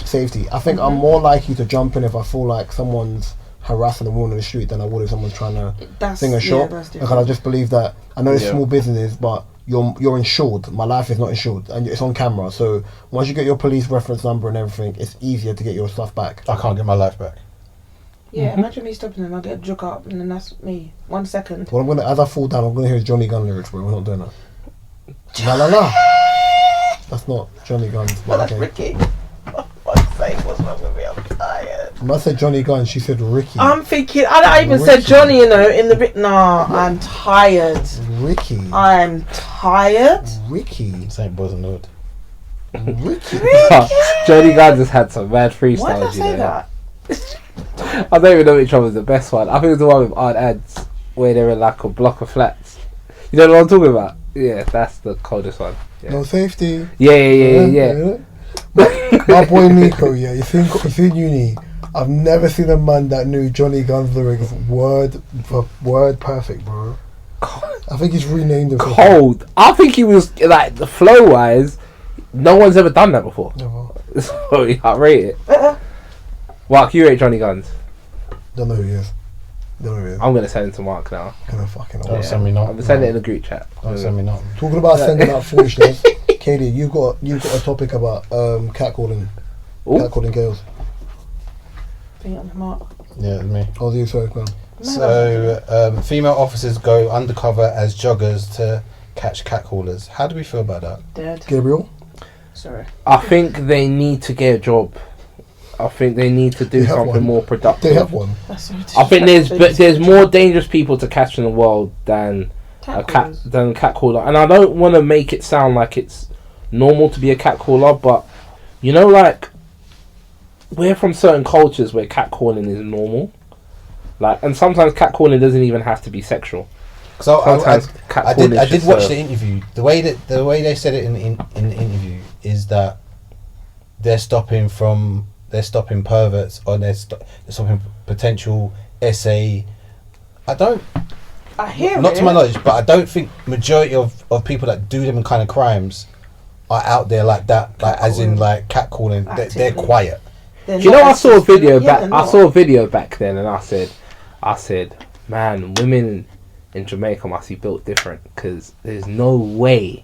safety. I think I'm more likely to jump in if I feel like someone's harassing a woman in the street than I would if someone's trying to sing a shot. Because I just believe that, I know it's small business, but you're insured. My life is not insured, and it's on camera. So once you get your police reference number and everything, it's easier to get your stuff back. I can't get my life back. Yeah, imagine me stopping them. I get a joke up, and then that's me. 1 second. Well, as I fall down, I'm gonna hear Johnny Gunn lyrics, but we're not doing that. La la la. That's not Johnny Gunn's. Well, that's Ricky. What's wrong with me? I'm tired. I said Johnny Gunn. She said Ricky. I'm thinking. I even said Johnny. You know, in the nah. I'm tired. Ricky. I'm tired. Ricky. St. Boys and Hood. Ricky. Johnny Gunn just had some mad freestyles. Why did I say that? I don't even know which one was the best one. I think it was the one with Aunt Ads, where they're in like a block of flats. You know what I'm talking about? Yeah, that's the coldest one. Yeah. No safety. Yeah. My boy Nico, yeah, you think in uni, I've never seen a man that knew Johnny Gunn's lyrics word for word perfect, bro. I think he's renamed him. Cold. I think he was like, the flow wise, no one's ever done that before. Never. So I rate it. Mark, you rate Johnny Guns? Don't know who he is. I'm gonna send it to Mark now. Don't send me not. I'm gonna send it in the group chat. Don't send me not. Talking about sending out foolishness, Katie, you got a topic about catcalling girls. Bring it on the mark. Yeah, it's me. Oh, you sorry, man. So, female officers go undercover as joggers to catch catcallers. How do we feel about that? Dead. Gabriel? Sorry. I think they need to get a job. I think they need to do something more productive. They have one. I think there's more dangerous people to catch in the world than a catcaller, and I don't want to make it sound like it's normal to be a catcaller, but you know, like, we're from certain cultures where catcalling is normal, like, and sometimes catcalling doesn't even have to be sexual. So I did watch the interview. The way they said it in the interview is that they're stopping perverts, or they're stopping potential SA. I hear not it. to my knowledge, but I don't think majority of people that do them kind of crimes are out there like that, like as in like catcalling. They're quiet. Do you know, I saw a video back. I saw a video back then, and I said, man, women in Jamaica must be built different, because there's no way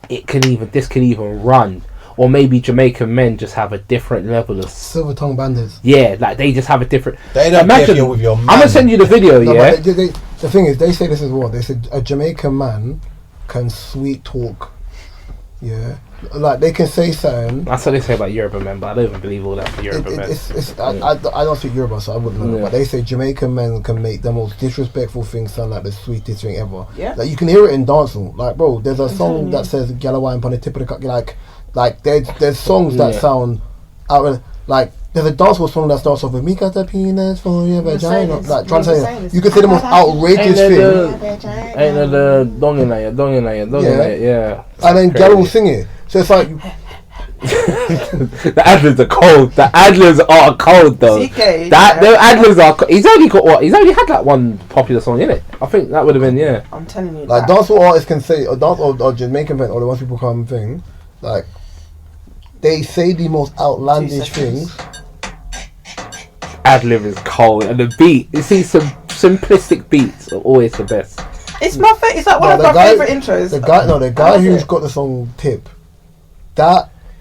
this could even run. Or maybe Jamaican men just have a different level of silver tongue bandits. Yeah, like they just have a different. They don't care if you're with your man. I'm gonna send you the video. No, yeah. The thing is, they say this as well. They said a Jamaican man can sweet talk. Yeah, like they can say something. That's what they say about Yoruba men, but I don't even believe all that for Yoruba men. I don't speak Yoruba, so I wouldn't know. Yeah. But they say Jamaican men can make the most disrespectful things sound like the sweetest thing ever. Yeah. Like you can hear it in dancehall. Like, bro, there's a song that says "Galawine on the tip of the cup." Like there's songs that sound out, like there's a dancehall song that starts off with "Me got the penis for your vagina," like trying to say you can say the most outrageous thing. Ain't the dongin, yeah. And then Ghetto will sing it, so it's like the ad-libs are cold. The ad-libs are cold though. The ad-libs are. He's only got what? He's only had like one popular song in it. I think that would have been I'm telling you. Like dancehall artists can say, or Jamaican men, or the ones people come thing, like. They say the most outlandish things. Ad-lib is cold, and the beat. You see, some simplistic beats are always the best. It's my favorite. It's like one of my favorite intros. The guy who's got the song "Tip,"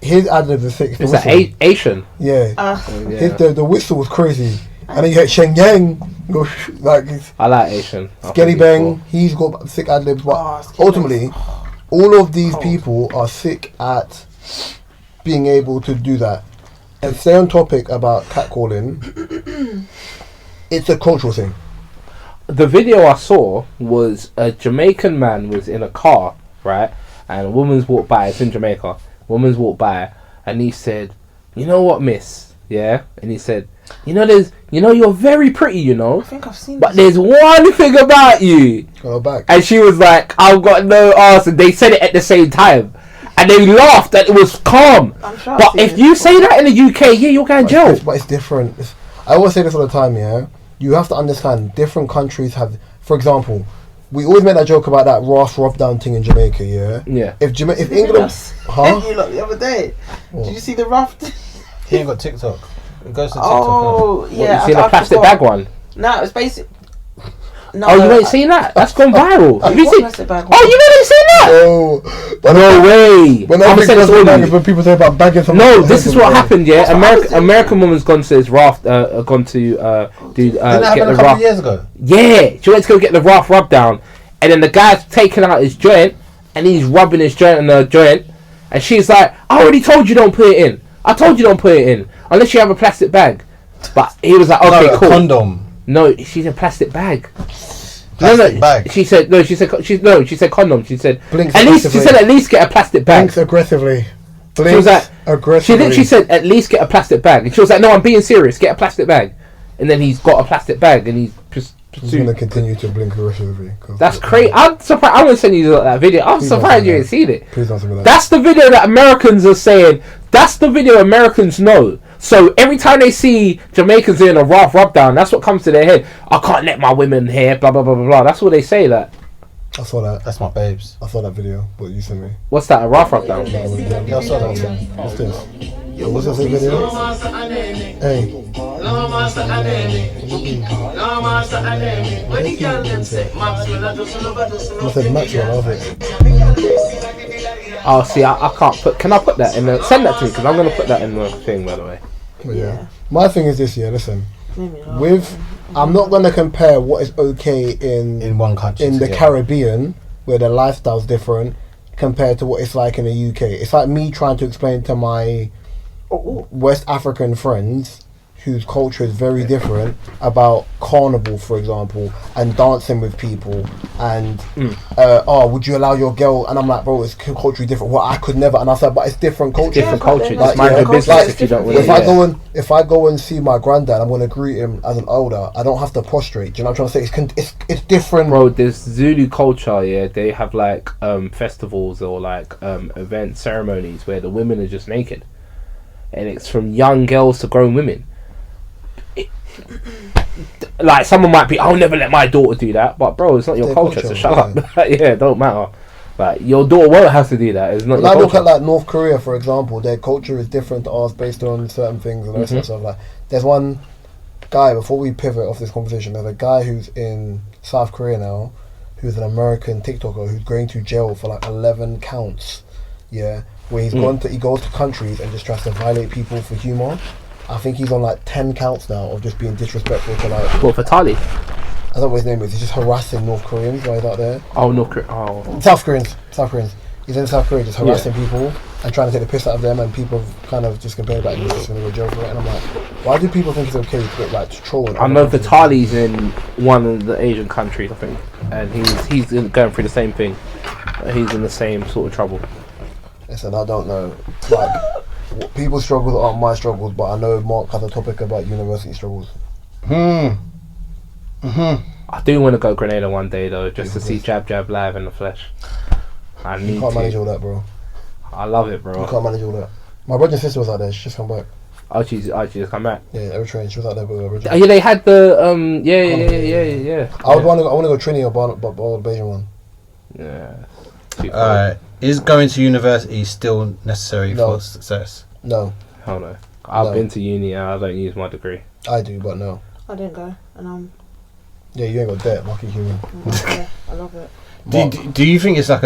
his ad-lib is sick. It's an Asian. Yeah. The whistle was crazy. And then you hit Sheng Yang. I like Asian. Skelly Bang. He's got sick ad libs, but ultimately, all of these people are sick at being able to do that. And stay on topic about catcalling. It's a cultural thing. The video I saw was a Jamaican man was in a car, right? And a woman's walked by. It's in Jamaica. Woman's walked by, and he said, "You know what, miss? Yeah." And he said, you're very pretty, you know. I think I've seen. But there's one thing about you." Go back. And she was like, "I've got no ass," and they said it at the same time. And they laughed and it was calm. Sure but if you say that in the UK, yeah, you're going to jail. But it's different. I always say this all the time, yeah. You have to understand, different countries have, for example, we always make that joke about that Ross rub down thing in Jamaica, yeah? Yeah. If England... Huh? You lot the other day. What? Did you see the rough... He ain't got TikTok. It goes to TikTok. Oh, yeah. What, you see the plastic bag one? No, it's basic... No, you ain't seen that? That's gone viral. Have you seen? You ain't seen that? No, no way. When when people say about bagging something. No, this is what happened. Yeah, American woman's gone to this raft. Gone to Didn't that happen a couple of years ago? Yeah, she went to go get the raft rubbed down, and then the guy's taking out his joint, and he's rubbing his joint on the joint, and she's like, "I already told you don't put it in. I told you don't put it in unless you have a plastic bag." But he was like, "Okay, cool." Condom. No, she's a plastic bag. Bag. She said no. She said condom. She said Blinks at least. She said at least get a plastic bag. Blinks aggressively. She was like aggressively. She said at least get a plastic bag, and she was like, "No, I'm being serious. Get a plastic bag." And then he's got a plastic bag, and he's going to continue to blink aggressively. That's crazy. I'm surprised. I'm gonna send you that video. I'm surprised you ain't seen it. Please don't send me that. That's the video that Americans are saying. That's the video Americans know. So every time they see Jamaicans doing a rough rub down, that's what comes to their head. I can't let my women here, blah blah blah blah blah. That's what they say. That. I saw that. That's my babes. I saw that video. What you sent me? What's that? A rough rub down? Yeah, I saw that one. What's this? What's this video? Hey. I said Maxwell, I think. Oh, see, I can't put. Can I put that in the? Send that to me because I'm gonna put that in the thing. By the way. Yeah. My thing is this. Yeah. Listen. I'm not gonna compare what is okay in one country in the Caribbean where the lifestyle's different compared to what it's like in the UK. It's like me trying to explain to my West African friends whose culture is very different about carnival, for example, and dancing with people, and would you allow your girl? And I'm like, bro, it's culturally different. Well, I could never. And I said, but it's different culture. Different culture. Like, mind your business if you don't. If I go and see my granddad, I'm gonna greet him as an older. I don't have to prostrate. Do you know what I'm trying to say? It's different. Bro, this Zulu culture, yeah, they have like festivals or like event ceremonies where the women are just naked, and it's from young girls to grown women. Like someone might be, I'll never let my daughter do that, but bro, it's not your culture, so shut up. Yeah, it don't matter. Like your daughter won't have to do that. It's not. Your culture. Look at like North Korea, for example. Their culture is different to ours based on certain things and all that stuff. Like, there's one guy. Before we pivot off this conversation, there's a guy who's in South Korea now, who's an American TikToker who's going to jail for like 11 counts. Yeah, where he goes to countries and just tries to violate people for humor. I think he's on like 10 counts now of just being disrespectful to like... What, for Tali? I don't know what his name is. He's just harassing North Koreans while he's out there. Oh, North Korea. Oh. South Koreans. He's in South Korea just harassing people and trying to take the piss out of them, and people kind of just compared back and just going to go jail for it. And I'm like, why do people think it's okay to get like to troll? I know Vitali's in one of the Asian countries, I think, and he's going through the same thing. He's in the same sort of trouble. Listen, I don't know. Like... People's struggles aren't my struggles, but I know Mark has a topic about university struggles. I do want to go Grenada one day though, just to see Jab Jab live in the flesh. You can't manage all that, bro. I love it, bro. You can't manage all that. My brother and sister was out there. She just come back. Oh, she just come back. Yeah, Eritrean. She was out there with her. Oh, yeah, they had the yeah. I want to go Trinity or Beijing one. Yeah. Alright. Is going to university still necessary for success? No. Hell no. I've been to uni and I don't use my degree. I do, but no. I didn't go, and Yeah, you ain't got debt, lucky human. Yeah, I love it. Do you think it's like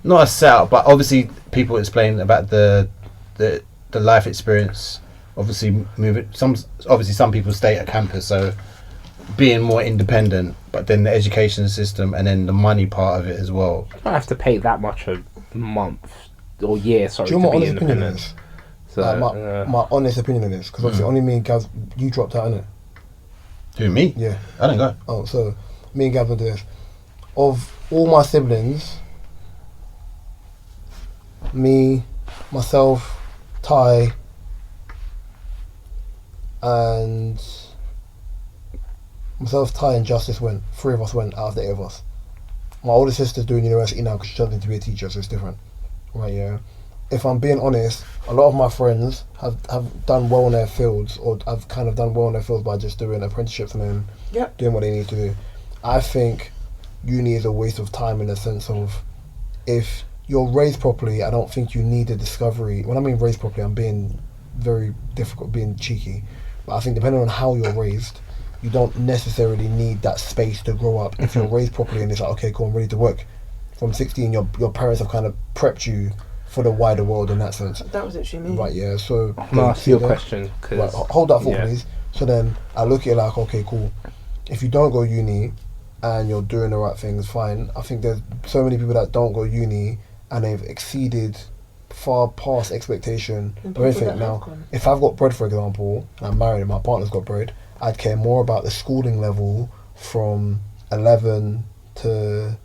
not a setup, but obviously people explain about the life experience obviously some people stay at campus, so being more independent, but then the education system and then the money part of it as well. You don't have to pay that much a month or year, sorry, do you know to my be honest opinion independent. is? So, my honest opinion on this, because obviously only me and Gav, you dropped out, innit? Who, me? Yeah. I didn't go. Oh, so me and Gav will do this. Of all my siblings, me, myself, Ty, and Justice went. 3 of us went out of the 8 of us. My older sister's doing university now because she's studying to be a teacher, so it's different. Right, yeah. If I'm being honest, a lot of my friends have done well in their fields, or have kind of done well in their fields by just doing apprenticeships and then doing what they need to do. I think uni is a waste of time in the sense of, if you're raised properly, I don't think you need a discovery. When I mean raised properly, I'm being very difficult, being cheeky. But I think depending on how you're raised, you don't necessarily need that space to grow up. If you're raised properly and it's like, okay, cool, I'm ready to work. From 16, your parents have kind of prepped you for the wider world in that sense. That was actually me. Right, yeah, so... I'm going to ask you a question. Right, hold that thought, please. So then I look at it like, okay, cool. If you don't go uni and you're doing the right things, fine. I think there's so many people that don't go uni and they've exceeded far past expectation or anything. Now, if I've got bread, for example, and I'm married and my partner's got bread, I'd care more about the schooling level from 11 to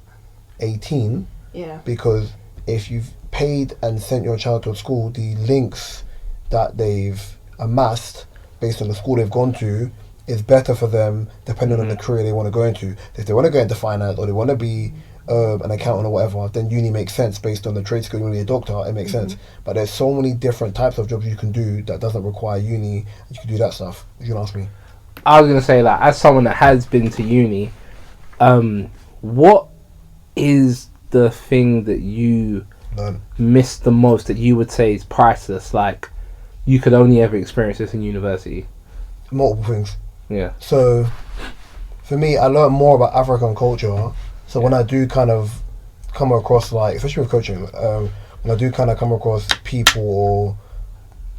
18. Yeah. Because if you've paid and sent your child to a school, the links that they've amassed based on the school they've gone to is better for them depending on the career they want to go into. If they want to go into finance or they want to be an accountant or whatever, then uni makes sense based on the trade school. You want to be a doctor, it makes sense. But there's so many different types of jobs you can do that doesn't require uni, and you can do that stuff. You can ask me. I was going to say that as someone that has been to uni, what is the thing that you miss the most that you would say is priceless? Like, you could only ever experience this in university. Multiple things. Yeah. So, for me, I learned more about African culture. So when I do kind of come across, like, especially with coaching, when I do kind of come across people, or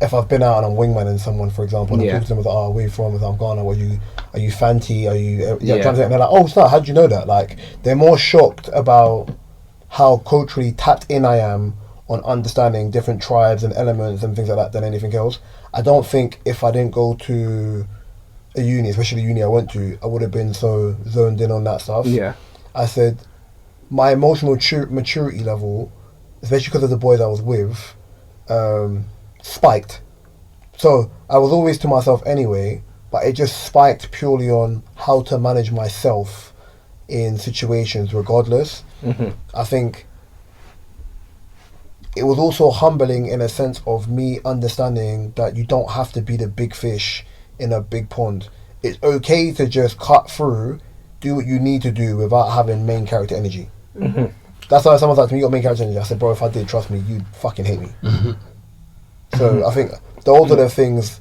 if I've been out and I'm wingmanning someone, for example, and I'm talking to them with, where are you from? I'm Ghana. Are you Fanti? Are you? And they're like, oh, snap, how do you know that? Like, they're more shocked about how culturally tapped in I am on understanding different tribes and elements and things like that than anything else. I don't think if I didn't go to a uni, especially the uni I went to, I would have been so zoned in on that stuff. Yeah. I said my emotional maturity level, especially because of the boys I was with, spiked. So I was always to myself anyway, but it just spiked purely on how to manage myself in situations regardless. I think it was also humbling in a sense of me understanding that you don't have to be the big fish in a big pond. It's okay to just cut through, do what you need to do without having main character energy. That's why someone's like to me, you got main character energy. I said, bro, if I did, trust me, you'd fucking hate me. So I think those are the things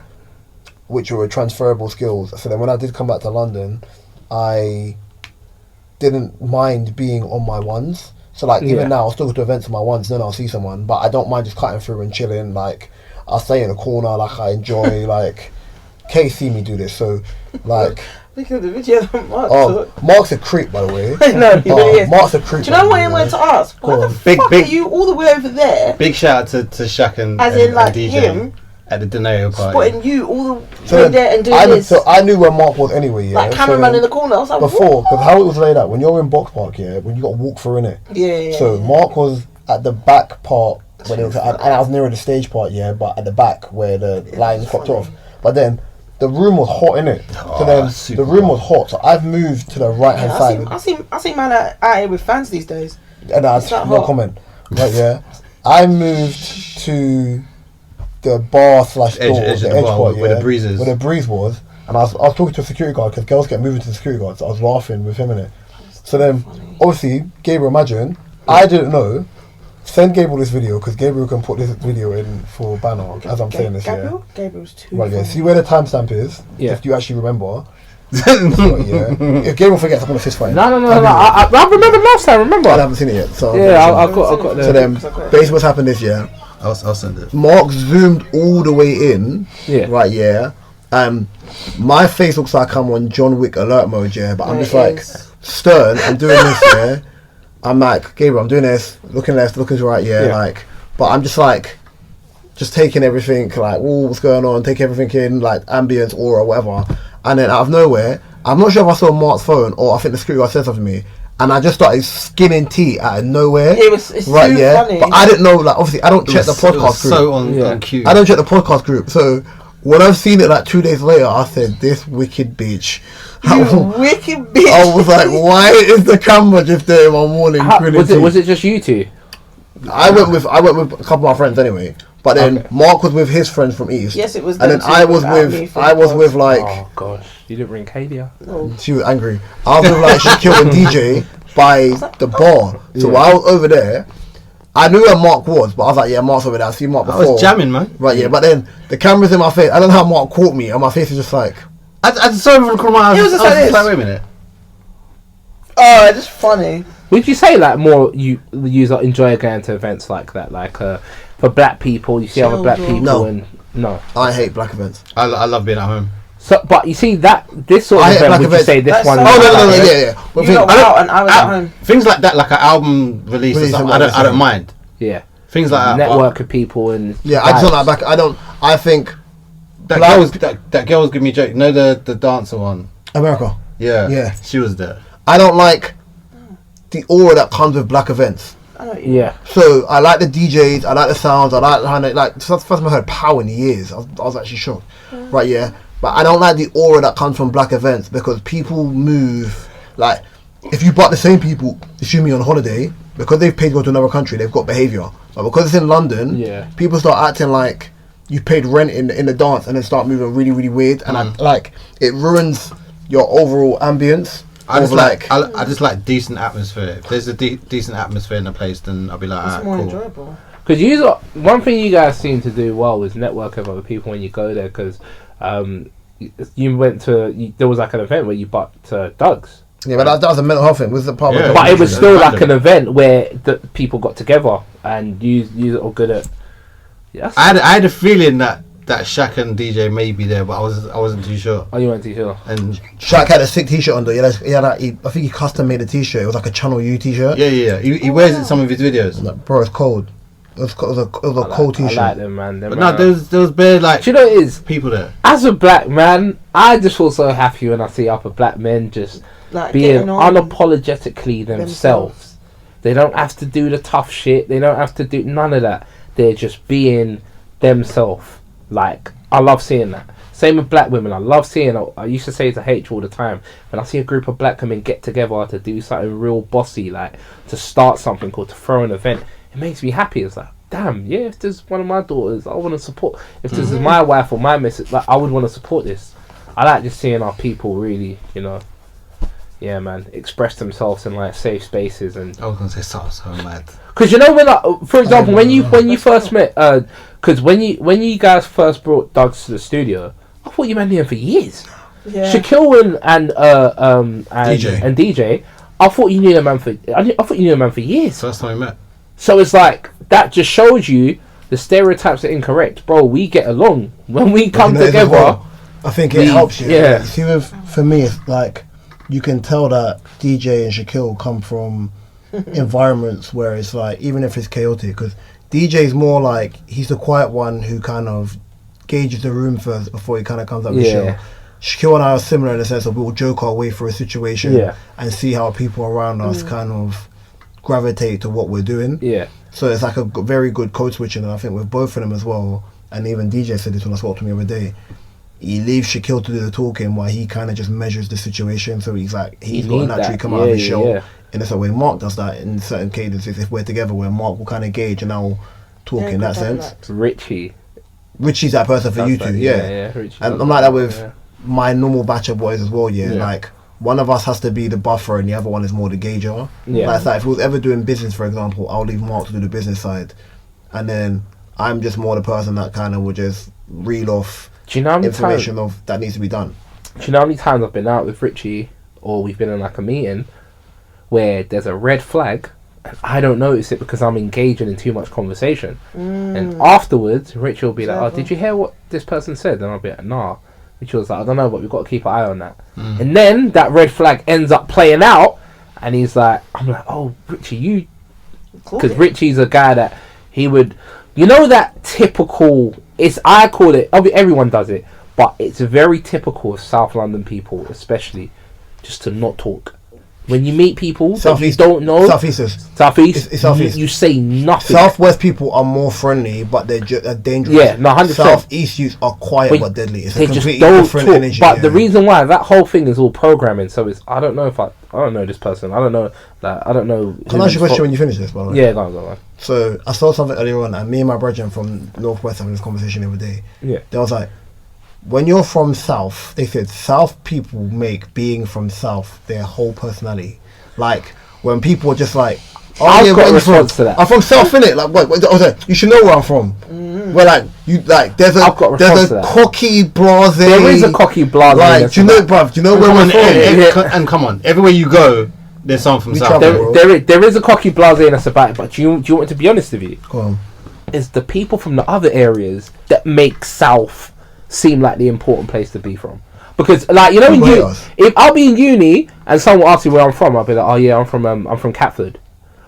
which were transferable skills. So then when I did come back to London, I didn't mind being on my ones. So like even now I'll still go to events on my ones, then I'll see someone, but I don't mind just cutting through and chilling. Like I'll stay in a corner, like I enjoy like Kay see me do this, so like look at the video that Mark Mark's a creep, by the way. No, he really is. Mark's a creep. Do you know what I wanted to ask? Why the fuck are you all the way over there? Big shout out to Shaq and DJ him at the Deneo party. Spotting you all the way there and doing this. So I knew where Mark was anyway, yeah. Like cameraman in the corner. I was like, before, because how it was laid out, when you're in Box Park, yeah, when you got to walk through, innit? Yeah. So Mark was at the back part, when it was, and I was nearer the stage part, yeah, but at the back where the lines popped off. But then the room was hot, innit? So then the room was hot, so I've moved to the right hand side. I see man out here with fans these days. And that's no comment. Right, yeah. I moved to the bar / door, the edge part, where the breeze is. Where the breeze was. And I was talking to a security guard, because girls get moving to the security guard, so I was laughing with him in it. So then, obviously, Gabriel, imagine, I didn't know. Send Gabriel this video, because Gabriel can put this video in for banner, as I'm saying this, Gabriel? Gabriel's too right, yeah. See where the timestamp is, if you actually remember. Yeah. If Gabriel forgets, I'm going to fist fight. No. I remember last time, I haven't seen it yet. So yeah, I've got So then, basically what's happened this year, I'll send it. Mark zoomed all the way in. Yeah. Right, yeah. My face looks like I'm on John Wick alert mode, yeah, but I'm just like stern. I'm doing this, yeah. I'm like, Gabriel, I'm doing this, looking left, looking right, yeah, like, but I'm just like, just taking everything, like, oh, what's going on, take everything in, like, ambience, aura, whatever, and then out of nowhere, I'm not sure if I saw Mark's phone, or I think the security guard said something to me, and I just started skinning tea out of nowhere. It's right, yeah, funny. But I didn't know, like, obviously, I don't check the podcast group. So on cue. I don't check the podcast group, so when I've seen it like 2 days later, I said, "This wicked bitch." Wicked bitch. I was like, "Why is the camera just there in my morning?" Was it just you two? I went with a couple of my friends anyway, but then Mark was with his friends from East. Yes, it was. And then I was with like. Oh gosh, you didn't bring Kadia. Oh. She was angry. I was with like Shaquille and DJ by the bar. So while I was over there, I knew where Mark was, but I was like, yeah, Mark's over there. I've seen Mark before. I was jamming, man. Right, yeah, but then the camera's in my face. I don't know how Mark caught me, and my face is just like... I saw him from the corner of my eye. It was just like this. Wait a minute. Oh, it's just funny. Would you say like more you enjoy going to events like that, like for black people? You see other black people no. I hate black events. I love being at home. So, but you see that this sort of event, would you say this one? Oh no, yeah. But you got out and I was at home. Things like that, like an album release or something, I don't mind. Yeah. Things like that. Network of people and I just don't like black. I think that girl was giving me a joke. You know the dancer one. America. Yeah. She was there. I don't like the aura that comes with black events. Yeah. So I like the DJs. I like the sounds. I like how like. That's the first time I heard power in years. I was actually shocked. Right. Yeah. But I don't like the aura that comes from black events because people move like if you bought the same people, assume me on holiday because they've paid to go to another country, they've got behaviour. But because it's in London, people start acting like you paid rent in the dance and then start moving really really weird, and it ruins your overall ambience. I just like decent atmosphere. If there's a decent atmosphere in a place, then I'll be like, it's more cool. enjoyable. Because one thing you guys seem to do well is network with other people when you go there. Because you went to there was like an event where you bought Doug's. Yeah, but that was a mental health thing. Was the part? Yeah, but it was still like an event where the people got together and you are good at. Yes. I had a feeling that Shaq and DJ may be there, but I wasn't too sure. Oh, you weren't too sure. And Shaq had a sick T-shirt on though. I think he custom made a T-shirt. It was like a Channel U T-shirt. Yeah. He wears it in some of his videos. Like, bro, it's cold. It was a cold T-shirt. I like them, man. But no, there was bare like. Do you know what it is? People there. As a black man, I just feel so happy when I see other black men just like being unapologetically themselves. They don't have to do the tough shit. They don't have to do none of that. They're just being themselves. Like, I love seeing that. Same with black women. I love seeing. I used to say to H all the time, when I see a group of black women get together to do something real bossy, like to start something or to throw an event, it makes me happy. It's like, damn, yeah, if there's one of my daughters, I want to support. If this is my wife or my missus, like, I would want to support this. I like just seeing our people really, yeah, man, express themselves in like safe spaces. And I was gonna say so mad. Because when for example, when you first met, because when you guys first brought Doug's to the studio, I thought you knew him for years. Yeah. Shaquille and DJ, I thought you knew a man for years. First time we met. So it's like that just shows you the stereotypes are incorrect, bro. We get along when we come together. I think it helps you. Yeah. See, for me, it's like you can tell that DJ and Shaquille come from environments where it's like, even if it's chaotic, because DJ's more like he's the quiet one who kind of gauges the room first before he kind of comes up the show. Shaquille and I are similar in the sense of we'll joke our way through a situation and see how people around us kind of gravitate to what we're doing. Yeah. So it's like a very good code switching, and I think with both of them as well. And even DJ said this when I spoke to him the other day. He leaves Shaquille to do the talking while he kind of just measures the situation. So he's like, he's got to naturally come out of his show. And it's a way Mark does that in certain cadences if we're together, where Mark will kind of gauge and I'll talk in that sense. Richie's that person for you two, and I'm like that with my normal batch of boys as well, like one of us has to be the buffer and the other one is more the gauger. Like if we was ever doing business, for example, I'll leave Mark to do the business side, and then I'm just more the person that kind of will just reel off information of that needs to be done. Do you know how many times I've been out with Richie, or we've been in like a meeting where there's a red flag And I don't notice it because I'm engaging in too much conversation. And afterwards, Richie will be like, "Oh, did you hear what this person said?" And I'll be like, "Nah." Richie was like, "I don't know, but we've got to keep an eye on that." And then that red flag ends up playing out, and he's like, I'm like, "Oh, Richie, you..." Because Richie's a guy that he would... You know that typical... I call it... Everyone does it, but it's very typical of South London people, especially, just to not talk. When you meet people that you don't know... Southeast. It's Southeast. You say nothing. Southwest people are more friendly, but they're dangerous. Yeah, no, 100%. Southeast youths are quiet but deadly. It's they a completely just don't different talk. energy. But the reason why that whole thing is all programming, so it's... I don't know this person. I don't know... I don't know... Can I ask you a question when you finish this, by the way? Yeah, go on. So, I saw something earlier on, and me and my brethren from Northwest having this conversation the other day. Yeah. They was like, when you're from South, they said South people make being from South their whole personality. Like, when people are just like, I've got a response to that. I'm from South, innit? Like, what? You should know where I'm from. Where, like, there's a cocky blase. There is a cocky blase. Like, do you know, bruv? Do you know where we're from? And come on, everywhere you go, there's someone from South. There is a cocky blase and that's about it. But do you want me to be honest with you? Go on. It's the people from the other areas that make South seem like the important place to be from. Because, like, you know, if I'll be in uni and someone asks me where I'm from, I'll be like, "Oh yeah, I'm from Catford."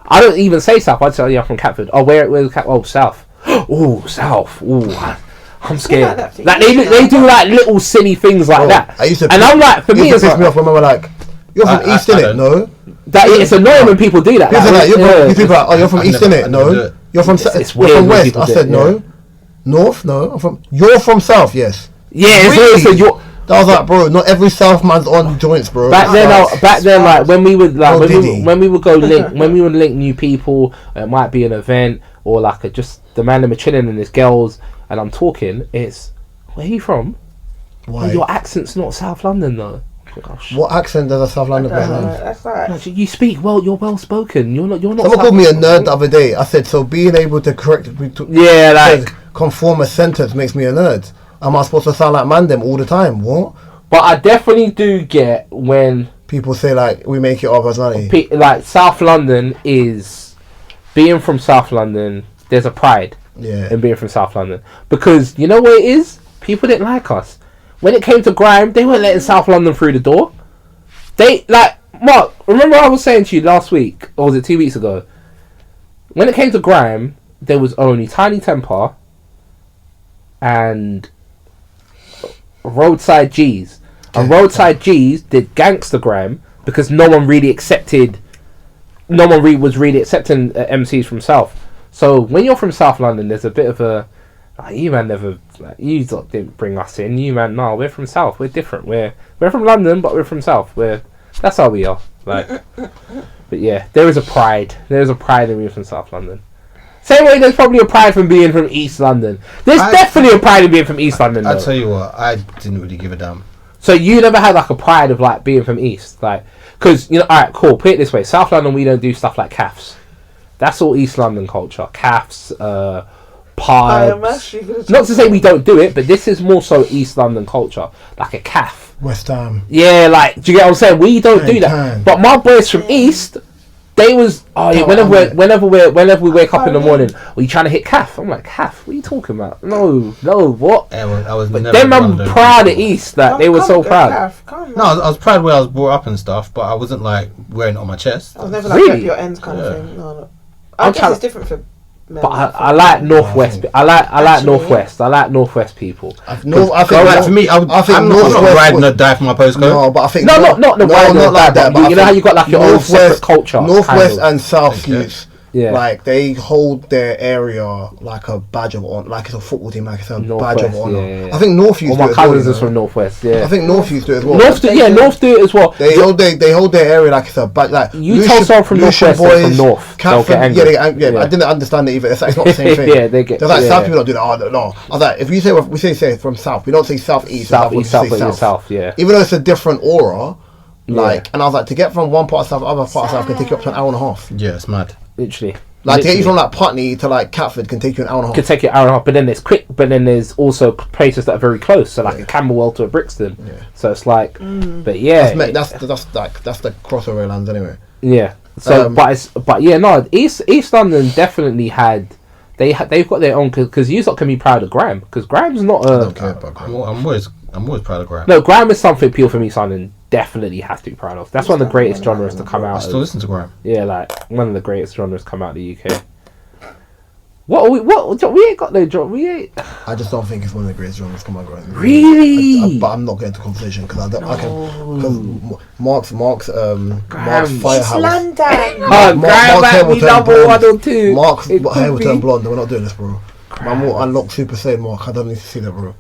I don't even say South. I'd say, "Oh yeah, I'm from Catford." "Oh, where's Catford?" "Oh, South." "Oh, South." "Oh, I'm scared." Like they do like little silly things like that. And I'm like, for me, it's piss me off when I'm like, "You're from East, innit?" "No." It's annoying when people do that. People are like, "Oh, you're from East, innit?" "No." "You're from West." I said, "No." "North?" "No." You're from South? "Yes." Yeah, it's really? I was like, bro, not every South man's on joints, bro. Back then, like when we would like when we would go link when we would link new people, it might be an event or like just the man that were chilling and his girls, and I'm talking. It's, "Where are you from?" Why? Well, your accent's not South London though. Gosh. What accent does a South London person have? That's right. You speak well. You're well spoken. You're not. Someone called me a nerd the other day. I said, so being able to conform a sentence makes me a nerd. Am I supposed to sound like man them all the time? What? But I definitely do get when people say like we make it our personality. Like South London is being from South London. There's a pride in being from South London because you know what it is. People didn't like us when it came to grime. They weren't letting South London through the door. They like Mark. Remember I was saying to you last week, or was it 2 weeks ago? When it came to grime, there was only Tiny Temper and Roadside G's. And Roadside G's did gangster grime because no one really was really accepting MCs from South. So when you're from South London, there's a bit of a like, you man never like, you didn't bring us in. You man, no, we're from South. We're different. We're from London, but we're from South. That's how we are. Like, but yeah, there is a pride. There's a pride in being from South London. Same way there's probably a pride from being from East London. There's definitely a pride in being from East London, though. I tell you what, I didn't really give a damn. So you never had like a pride of like being from East, like, because you know, alright, cool. Put it this way: South London, we don't do stuff like calves. That's all East London culture. Calves, pubs. Not to say we don't do it, but this is more so East London culture, like a calf. West Ham. Yeah, like, do you get what I'm saying? We don't do that. But my boys from East. They was whenever we wake up in the morning, are you trying to hit calf? I'm like, calf? What are you talking about? No, what? I was but never them I'm proud of East that they were so proud. No, I was proud where I was brought up and stuff, but I wasn't like wearing it on my chest. I was never like really? Your ends kind of thing. No. I guess it's different for. But I like Northwest. I like Northwest. I like Northwest people. I think for me, I'm not riding or die for my postcode. No, but I think not like that. But you know how you got like your own separate culture. Northwest and South youths. Yeah, like they hold their area like a badge of honor, like it's a football team, like it's a badge of honor. I think North used to do it as well. My cousins is from Northwest. Yeah, I think North used to do it as well. North do it as well. They hold their area like it's a badge. Like you tell someone from Northwest from North, they'll get angry. Yeah, I didn't understand it either. It's not the same thing. Yeah, they get. There's like South people don't do that. Oh no, I was like, if you say we say from South, we don't say South East. South. Yeah, even though it's a different aura. Like, and I was like, to get from one part of South to the other part of South can take you up to an hour and a half. Yeah, it's mad. Literally. Like, to get you from like Putney to like Catford can take you an hour and a half. Could take you an hour and a half, but then there's quick. But then there's also places that are very close, so like a Camberwell to a Brixton. Yeah. So it's like, but yeah, that's the crossover lands anyway. Yeah. So, East London definitely had. They've got their own, because you lot can be proud of grime, because grime's not a. I don't care about grime. I'm always proud of grime. No, grime is something people from East London definitely have to be proud of. That's one of the greatest genres to come out. I still listen to grime. Yeah, like one of the greatest genres come out of the UK. What we ain't got no genre. We ain't. I just don't think it's one of the greatest genres come out. Really? But I'm not getting into conversation because Mark's Firehouse. London. We double 1 or 2. Mark's hair will turn blonde. We're not doing this, bro. Man will unlock Super Saiyan Mark. I don't need to see that, bro.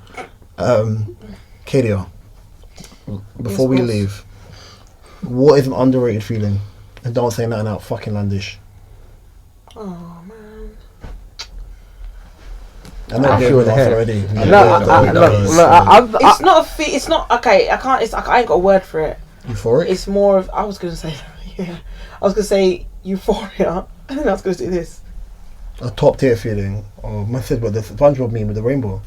Kadia, before we leave, what is an underrated feeling? And don't say nothing out fucking landish. Oh man. I know you're already. It's not it's not okay. I ain't got a word for it. Euphoric. It's more of. I was gonna say, yeah. I was gonna say euphoria, and then I was gonna do this. A top tier feeling. Oh, my sis, but the SpongeBob meme with the rainbow.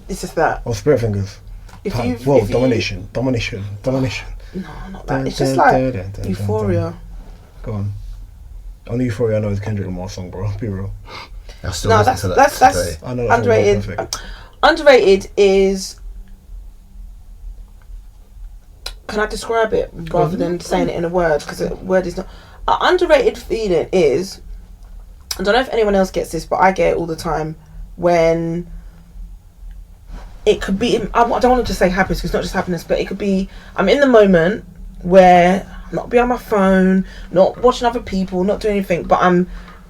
It's just that. Or spirit fingers. Domination. No, not that. It's just like euphoria. Go on. Only euphoria I know is Kendrick Lamar's song, bro. Be real. That's underrated. Underrated is. Can I describe it rather than saying it in a word? Because a word is not. An underrated feeling is. I don't know if anyone else gets this, but I get it all the time when. It could be. I don't want to just say happiness because it's not just happiness, but it could be. I'm in the moment where I'm not be on my phone, not watching other people, not doing anything, but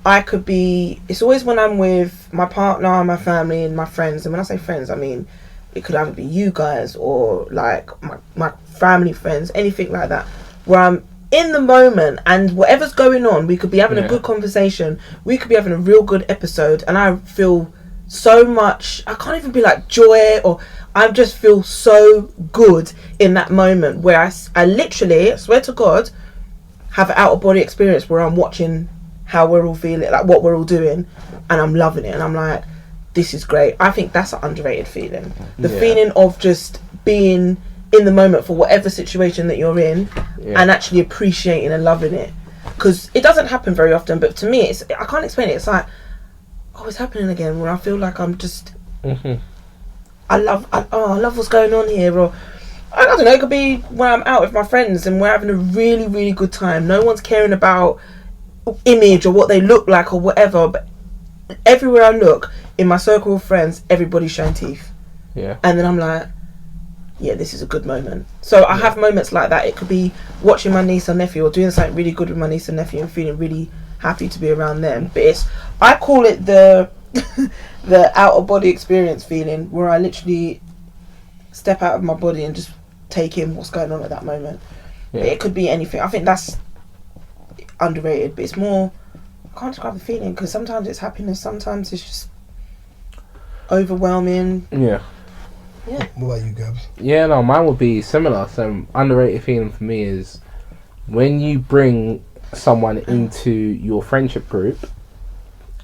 I could be. It's always when I'm with my partner, my family, and my friends. And when I say friends, I mean it could either be you guys or like my family friends, anything like that. Where I'm in the moment and whatever's going on, we could be having a good conversation. We could be having a real good episode, and I feel so much. I can't even be like joy, or I just feel so good in that moment where I literally, I swear to God, have an out of body experience where I'm watching how we're all feeling, like what we're all doing, and I'm loving it, and I'm like, this is great. I think that's an underrated feeling. The feeling of just being in the moment for whatever situation that you're in, and actually appreciating and loving it, because it doesn't happen very often. But to me, I can't explain it. It's like, oh, it's happening again, where I feel like I'm just, I love what's going on here, or I don't know. It could be when I'm out with my friends and we're having a really, really good time. No one's caring about image or what they look like or whatever, but everywhere I look in my circle of friends, everybody's showing teeth. Yeah. And then I'm like, yeah, this is a good moment. So I have moments like that. It could be watching my niece or nephew or doing something really good with my niece and nephew and feeling really happy to be around them. But I call it the the out of body experience feeling, where I literally step out of my body and just take in what's going on at that moment. Yeah. It could be anything. I think that's underrated, but it's more, I can't describe the feeling, because sometimes it's happiness, sometimes it's just overwhelming. Yeah. What about you, Gabs? Yeah, no, mine would be similar. So underrated feeling for me is when you bring someone into your friendship group,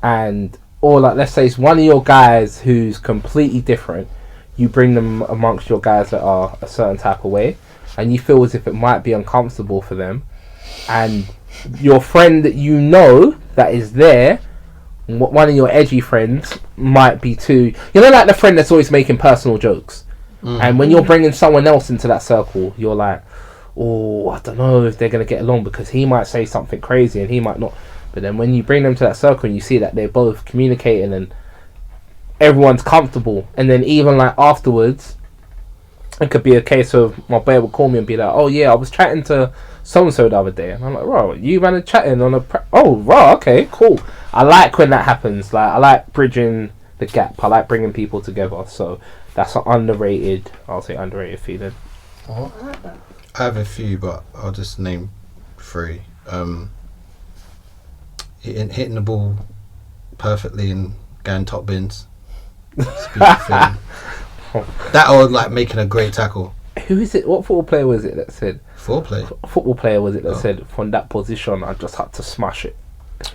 and or like, let's say it's one of your guys who's completely different, you bring them amongst your guys that are a certain type of way, and you feel as if it might be uncomfortable for them, and your friend that you know that is there, one of your edgy friends might be too, you know, like the friend that's always making personal jokes, and when you're bringing someone else into that circle, you're like, oh, I don't know if they're going to get along, because he might say something crazy and he might not. But then when you bring them to that circle and you see that they're both communicating and everyone's comfortable, and then even like afterwards, it could be a case of my boy would call me and be like, oh yeah, I was chatting to so-and-so the other day, and I'm like, bro, you man are chatting on oh, bro, okay, cool. I like when that happens. Like, I like bridging the gap. I like bringing people together. So that's an underrated, I'll say underrated feeling. I have a few, but I'll just name 3. Hitting the ball perfectly and going top bins. That, or like making a great tackle. Who is it? What football player was it that said? Football player was it that said, from that position I just had to smash it?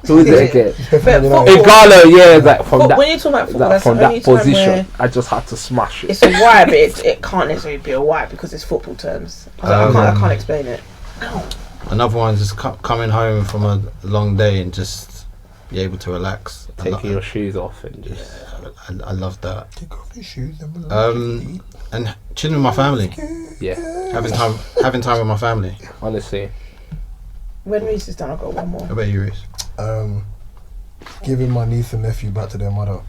Who is it again? Igalo, yeah, like from that. When you talk about football, that's from that position, I just had to smash it. It's a why, but it can't necessarily be a why because it's football terms. I can't explain it. Another one's just coming home from a long day and just be able to relax. Taking your shoes off and just... Yeah, I love that. Take off your shoes and chilling with my family. Yeah. Having time with my family. Honestly. When Reese is done, I've got one more. How about you, Reese? Giving my niece and nephew back to their mother.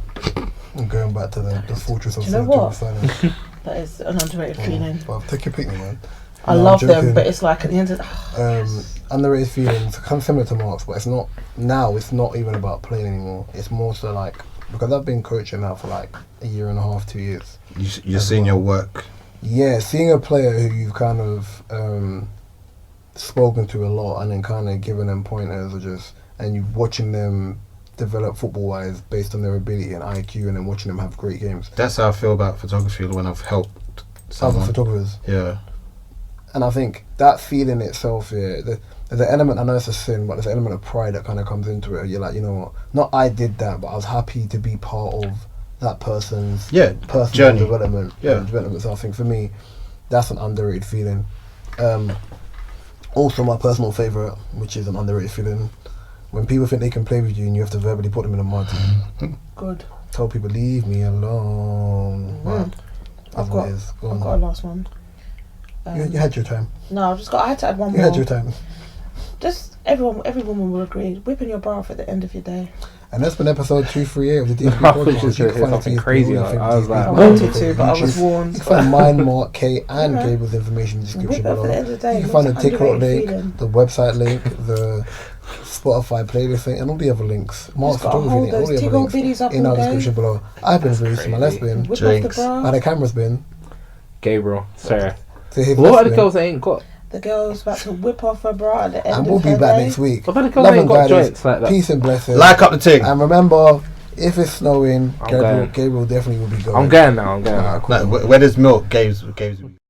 And going back to the fortress of silence. That is an underrated feeling. Well, take your picnic, man. I love them, but it's like at the end of underrated feelings, kind of similar to Mark's, but it's not even about playing anymore. It's more so like, because I've been coaching now for like a year and a half, 2 years. You're seeing your work. Yeah, seeing a player who you've kind of spoken to a lot and then kind of given them pointers and you watching them develop football-wise based on their ability and IQ, and then watching them have great games. That's how I feel about photography when I've helped someone. Other photographers. Yeah. And I think that feeling itself, there's an element, I know it's a sin, but there's an element of pride that kind of comes into it. You're like, you know what, not I did that, but I was happy to be part of that person's personal journey. development. So I think for me, that's an underrated feeling. Also my personal favourite, which is an underrated feeling, when people think they can play with you and you have to verbally put them in the mud. Good. Tell people, leave me alone. I've got a last one. You had your time. No, I had to add one more. You had your time. Just every woman will agree. Whipping your bra off at the end of your day. And that's been episode 238 of the DMP podcast. You can find something crazy. I was like, I wanted to, but I was warned. You can find mine, Mark, Kate, and Gabriel's information in the description below. You can find the TikTok link, the website link, the Spotify playlist link, and all the other links. Mark's photography link, all the other links in our description below. I've been Reese, my left's been Jinx, and the camera's been Gabriel, Sarah. What are the girls that ain't got? The girl's about to whip off her bra at the end of her day. And we'll be back next week. What about the girls that ain't got joints like that? Peace and blessings. Like up the thing. And remember, if it's snowing, Gabriel definitely will be going. I'm going now. Cool. Where there's milk, Gabe's